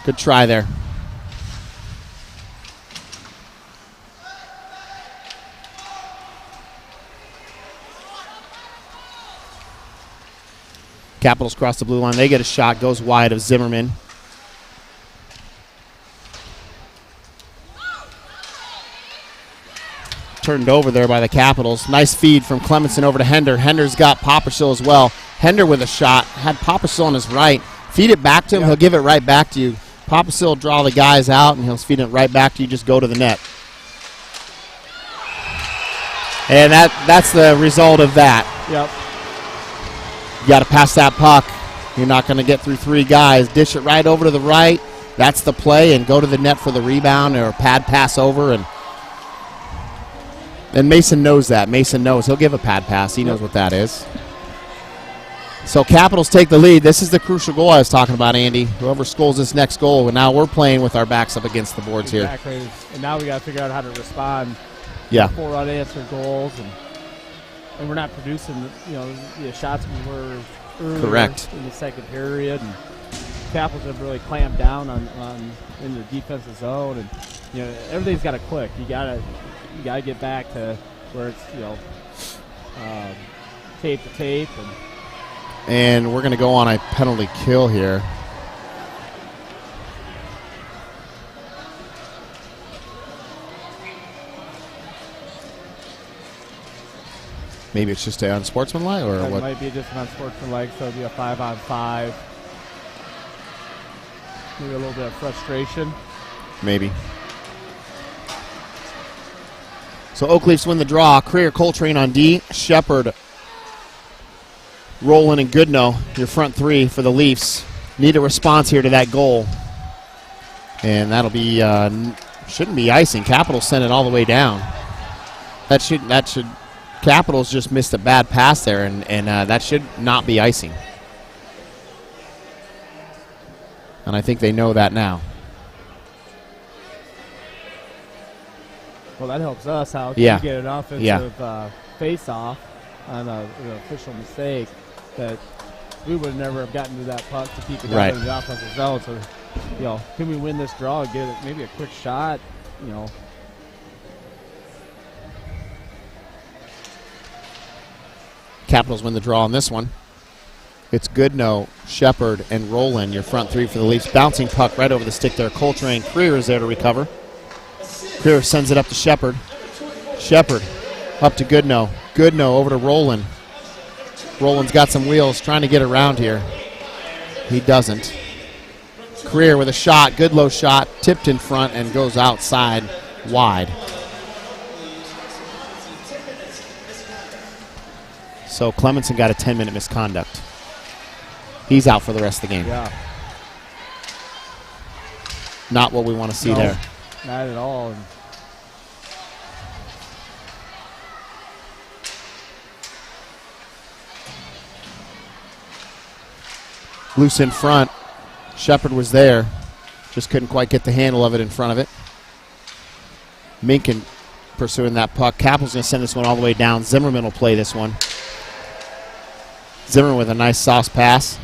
good try there. Capitals cross the blue line. They get a shot. Goes wide of Zimmerman. Turned over there by the Capitals. Nice feed from Clemenson over to Hender. Hender's got Poppersill as well. Hender with a shot. Had Poppersill on his right. Feed it back to him. He'll give it right back to you. Poppersill will draw the guys out, and he'll feed it right back to you. Just go to the net. And that's the result of that. Yep. You got to pass that puck. You're not going to get through three guys. Dish it right over to the right. That's the play, and go to the net for the rebound or a pad pass over. And Mason knows that. Mason knows. He'll give a pad pass. He knows what that is. So Capitals take the lead. This is the crucial goal I was talking about, Andy. Whoever scores this next goal, and now we're playing with our backs up against the boards here. Exactly. And now we got to figure out how to respond. Yeah. 4 unanswered goals, and we're not producing the shots we were earlier. Correct. In the second period. And Capitals have really clamped down on in the defensive zone, and everything's got to click. You gotta get back to where it's tape to tape. And we're going to go on a penalty kill here. Maybe it's just unsportsmanlike, or It what? might be just an unsportsmanlike, so it'll be a 5-on-5. Maybe a little bit of frustration. Maybe. So Oak Leafs win the draw. Creer, Coltrane on D. Shepard, Rowland, and Goodnow, your front three for the Leafs. Need a response here to that goal. And that'll be, shouldn't be icing. Capitals sent it all the way down. That should Capitals just missed a bad pass there, and that should not be icing. And I think they know that now. Well, that helps us out. Yeah. We get an offensive face-off on an official mistake that we would never have gotten to that puck to keep it down in the offensive zone. So, can we win this draw and get it, maybe a quick shot, Capitals win the draw on this one. It's Goodnow, Shepard, and Rowland, your front three for the Leafs. Bouncing puck right over the stick there. Coltrane. Creer is there to recover. Creer sends it up to Shepard. Shepard up to Goodnow. Goodnow over to Rowland. Rowland's got some wheels trying to get around here. He doesn't. Creer with a shot. Good low shot. Tipped in front and goes outside wide. So Clemenson got a 10-minute misconduct. He's out for the rest of the game. Yeah. Not what we want to see there. Not at all. Loose in front. Shepard was there. Just couldn't quite get the handle of it in front of it. Minkin pursuing that puck. Capel's going to send this one all the way down. Zimmerman will play this one. Zimmerman with a nice sauce pass.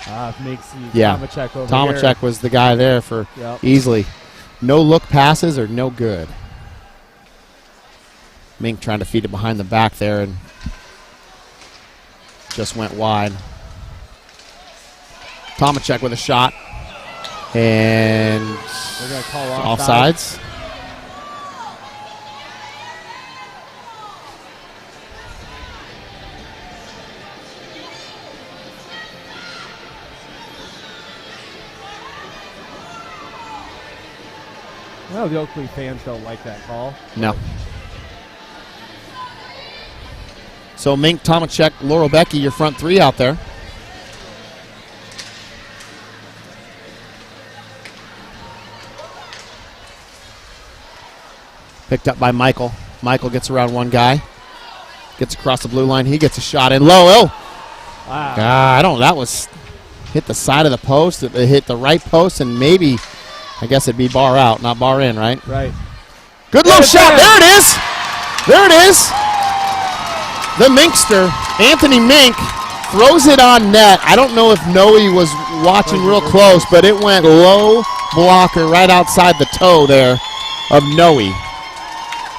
Tomacek over Tomacek here. was the guy there for easily. No look passes are no good. Mink trying to feed it behind the back there and just went wide. Tomacek with a shot. And they're going to call offsides. Well, the Oak Leaf fans don't like that call. No. So Mink, Tomacek, Laurel Becky, your front three out there. Picked up by Michael. Michael gets around one guy. Gets across the blue line. He gets a shot in low. Oh! Wow. I don't. That was hit the side of the post. It hit the right post, and maybe, I guess it'd be bar out, not bar in, right? Right. Good low shot. There it is. There it is. The Minkster, Anthony Mink, throws it on net. I don't know if Noe was watching real close, but it went low blocker right outside the toe there of Noe.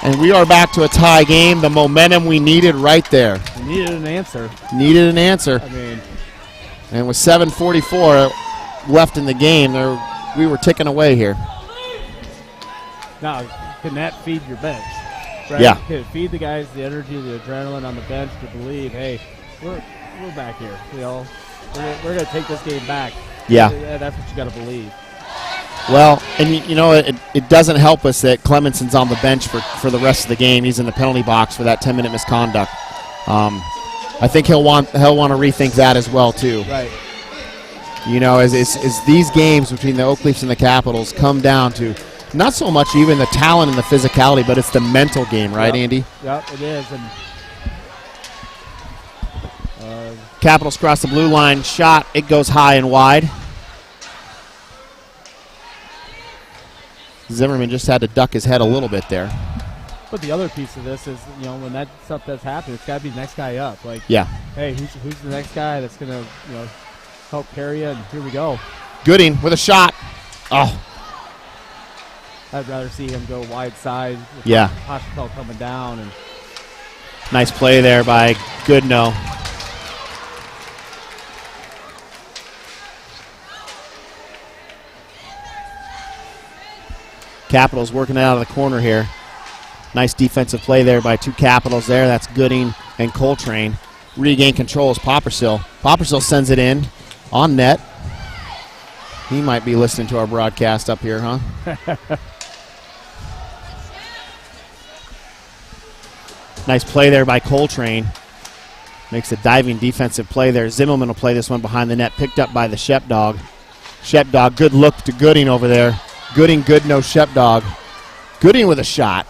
And we are back to a tie game. The momentum we needed right there. We needed an answer. Needed an answer. I mean, and with 7:44 left in the game, we were ticking away here. now, can that feed your bench? Right? Yeah. Can it feed the guys the energy, the adrenaline on the bench to believe, hey, we're back here. You know, we're going to take this game back. Yeah. That's what you got to believe. Well, and you know, it doesn't help us that Clemenson's on the bench for the rest of the game. He's in the penalty box for that 10-minute misconduct. I think he'll want to rethink that as well too. Right. You know, as these games between the Oak Leafs and the Capitals come down to not so much even the talent and the physicality, but it's the mental game, right, Yep. Andy? Yep, it is. And Capitals cross the blue line, shot, it goes high and wide. Zimmerman just had to duck his head a little bit there. but the other piece of this is, you know, when that stuff does happen, it's got to be the next guy up. Like, Yeah. hey, who's the next guy that's going to, you know, help carry you? And here we go. Gooding with a shot. Oh, I'd rather see him go wide side with Yeah. Hospital coming down. And nice play there by Goodnow. Capitals working it out of the corner here. Nice defensive play there by two Capitals there. That's Gooding and Coltrane. Regain control is Poppersill. Poppersill sends it in on net. He might be listening to our broadcast up here, huh? Nice play there by Coltrane. Makes a diving defensive play there. Zimmerman will play this one behind the net. Picked up by the Shepdog. Shepdog, good look to Gooding over there. Gooding, Goodnow, Shepdog. Gooding with a shot.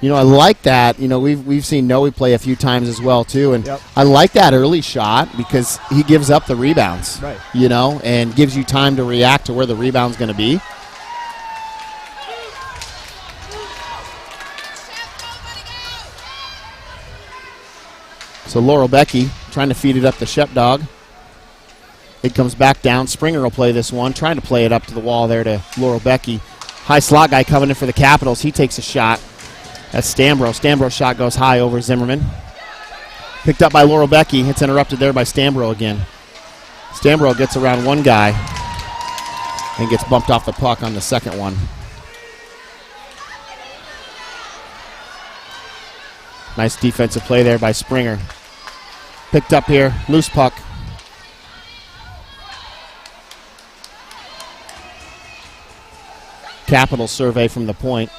You know, I like that. You know, we've seen Noe play a few times as well, too. And Yep. I like that early shot because he gives up the rebounds. Right. You know, and gives you time to react to where the rebound's going to be. So Laurel Becky trying to feed it up to Shepdog. It comes back down. Springer will play this one, trying to play it up to the wall there to Laurel Becky. High slot guy coming in for the Capitals. He takes a shot. That's Stambro. Stambro's shot goes high over Zimmerman. Picked up by Laurel Becky. It's interrupted there by Stambro again. Stambro gets around one guy and gets bumped off the puck on the second one. Nice defensive play there by Springer. Picked up here. Loose puck. Capital survey from the point.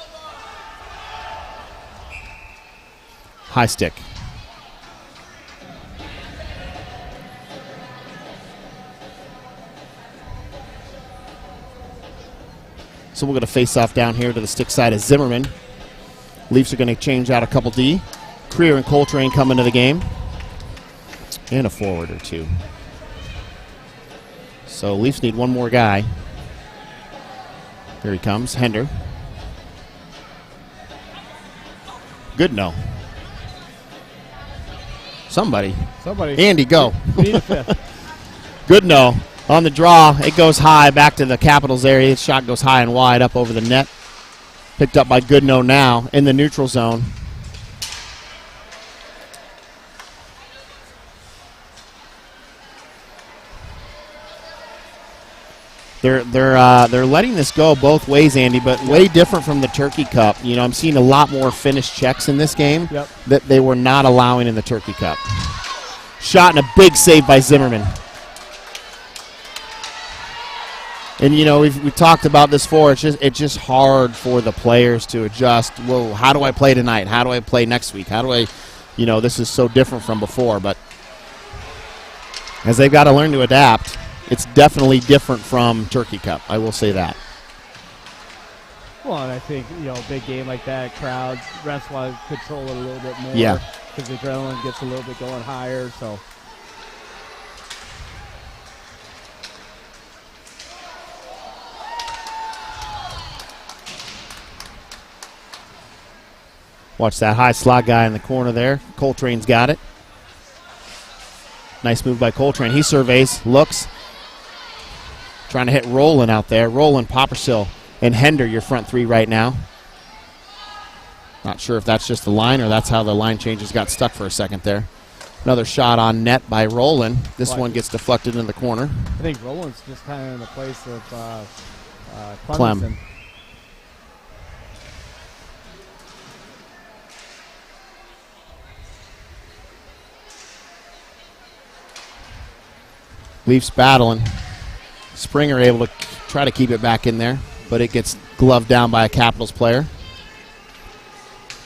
High stick. So we're going to face off down here to the stick side of Zimmerman. Leafs are going to change out a couple D. Creer and Coltrane come into the game. And a forward or two. So Leafs need one more guy. Here he comes, Hender. Goodnow. Somebody. Andy, go. we need a fifth. Goodnow on the draw. It goes high back to the Capitals area. His shot goes high and wide up over the net. Picked up by Goodnow now in the neutral zone. They're letting this go both ways, Andy, but way different from the Turkey Cup. You know, I'm seeing a lot more finished checks in this game that they were not allowing in the Turkey Cup. Shot and a big save by Zimmerman. And you know, we've talked about this before. It's just hard for the players to adjust. Well, how do I play tonight? How do I play next week? How do I, you know, this is so different from before. But as they've got to learn to adapt, it's definitely different from Turkey Cup. I will say that. Well, and I think, big game like that, crowds, refs want to control it a little bit more. Yeah. Because the adrenaline gets a little bit going higher, so. Watch that high slot guy in the corner there. Coltrane's got it. Nice move by Coltrane. He surveys, looks. Trying to hit Roland out there. Roland, Poppersill, and Hender, your front three right now. Not sure if that's just the line or that's how the line changes got stuck for a second there. Another shot on net by Roland. This one gets deflected in the corner. I think Roland's just kind of in the place of Clem. Leafs battling. Springer able to try to keep it back in there, but it gets gloved down by a Capitals player.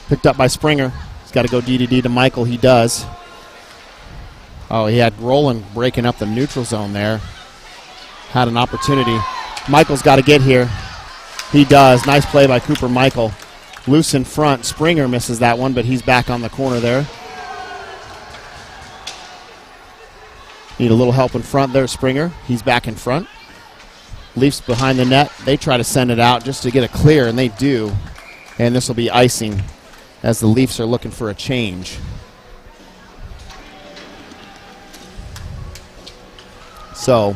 Picked up by Springer. He's got to go D to Michael. He does. Oh, he had Roland breaking up the neutral zone there. Had an opportunity. Michael's got to get here. He does. Nice play by Cooper Michael. Loose in front. Springer misses that one, but he's back on the corner there. Need a little help in front there, Springer. He's back in front. Leafs behind the net. They try to send it out just to get a clear, and they do. And this will be icing as the Leafs are looking for a change. So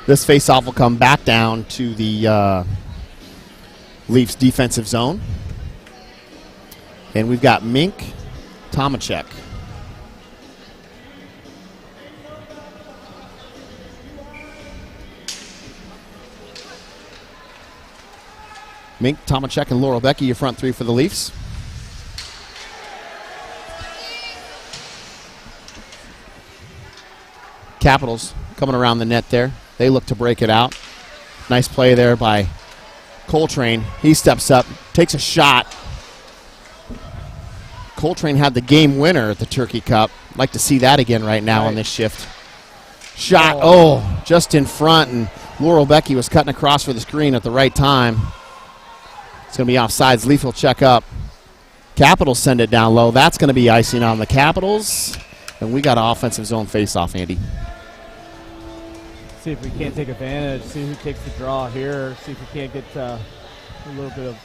this faceoff will come back down to the Leafs defensive zone. And we've got Mink, Tomacek. Mink, Tomacek, and Laurel Becky, your front three for the Leafs. Capitals coming around the net there. They look to break it out. Nice play there by Coltrane. He steps up, takes a shot. Coltrane had the game winner at the Turkey Cup. Like to see that again right now on this shift. Shot, just in front, and Laurel Becky was cutting across for the screen at the right time. It's going to be offsides. Leaf will check up. Capitals send it down low. That's going to be icing on the Capitals. And we got an offensive zone face-off, Andy. See if we can't take advantage. See who takes the draw here. See if we can't get a little bit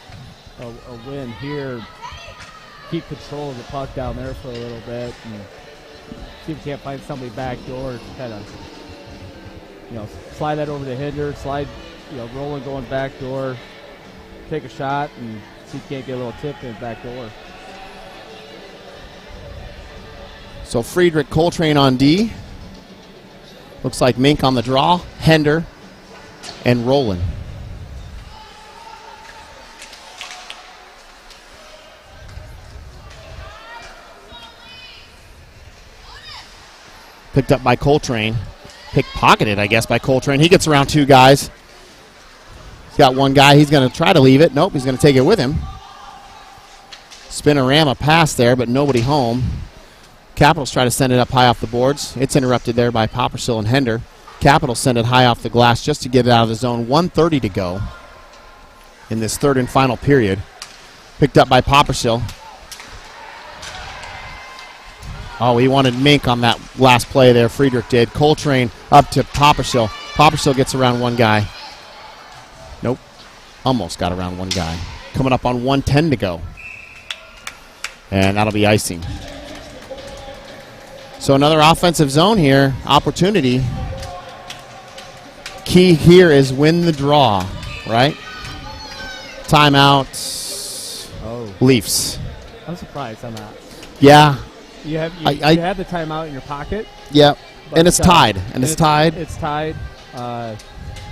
of a win here. Keep control of the puck down there for a little bit. And see if we can't find somebody backdoor to kind of, slide that over to Hinder. Slide, Roland going backdoor. Take a shot and see if you can't get a little tip in the back door. So Friedrich, Coltrane on D. Looks like Mink on the draw, Hender, and Roland. Picked up by Coltrane. Pickpocketed, I guess, by Coltrane. He gets around two guys. He's got one guy. He's going to try to leave it. Nope, he's going to take it with him. Spinorama pass there, but nobody home. Capitals try to send it up high off the boards. It's interrupted there by Poppersill and Hender. Capitals send it high off the glass just to get it out of the zone. 1:30 to go in this third and final period. Picked up by Poppersill. Oh, he wanted Mink on that last play there. Friedrich did. Coltrane up to Poppersill. Poppersill gets around one guy. Nope. Almost got around one guy. Coming up on 1:10 to go. And that'll be icing. So another offensive zone here. Opportunity. Key here is win the draw, right? Timeout. Leafs. I'm surprised on that. Yeah. You have the timeout in your pocket. Yep. And it's tied. It's tied.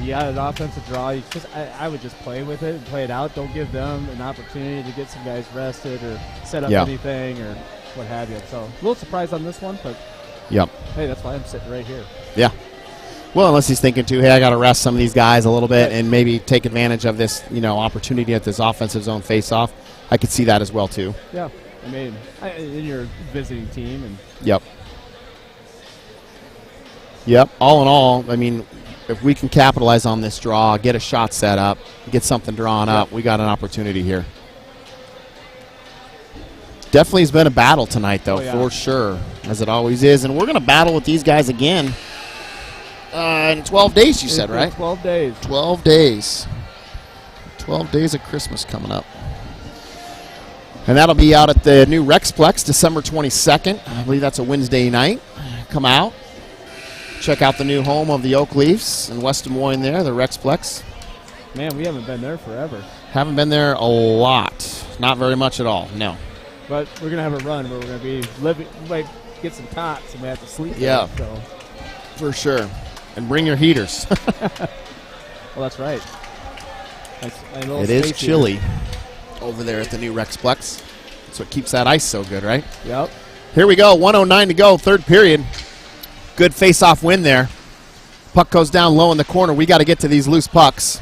You got an offensive draw. I would just play with it and play it out. Don't give them an opportunity to get some guys rested or set up anything or what have you. So a little surprised on this one, but hey, that's why I'm sitting right here. Yeah. Well, unless he's thinking too, hey, I got to rest some of these guys a little bit and maybe take advantage of this, opportunity at this offensive zone face-off. I could see that as well too. Yeah. I mean, in your visiting team. And Yep. All in all, I mean, if we can capitalize on this draw, get a shot set up, get something drawn up, we got an opportunity here. Definitely has been a battle tonight, though, for sure, as it always is. And we're going to battle with these guys again in 12 days, you said, right? 12 days. 12 days. 12 days of Christmas coming up. And that'll be out at the new Rexplex, December 22nd. I believe that's a Wednesday night. Come out. Check out the new home of the Oak Leafs in West Des Moines there, the Rexplex. Man, we haven't been there forever. Haven't been there a lot. Not very much at all, no. But we're going to have a run where we're going to be living, we might get some tots and we have to sleep Yeah, there, so. For sure. And bring your heaters. Well, that's right. It is chilly over there at the new Rexplex. That's what keeps that ice so good, right? Yep. Here we go, 1:09 to go, third period. Good face-off win there. Puck goes down low in the corner. We got to get to these loose pucks.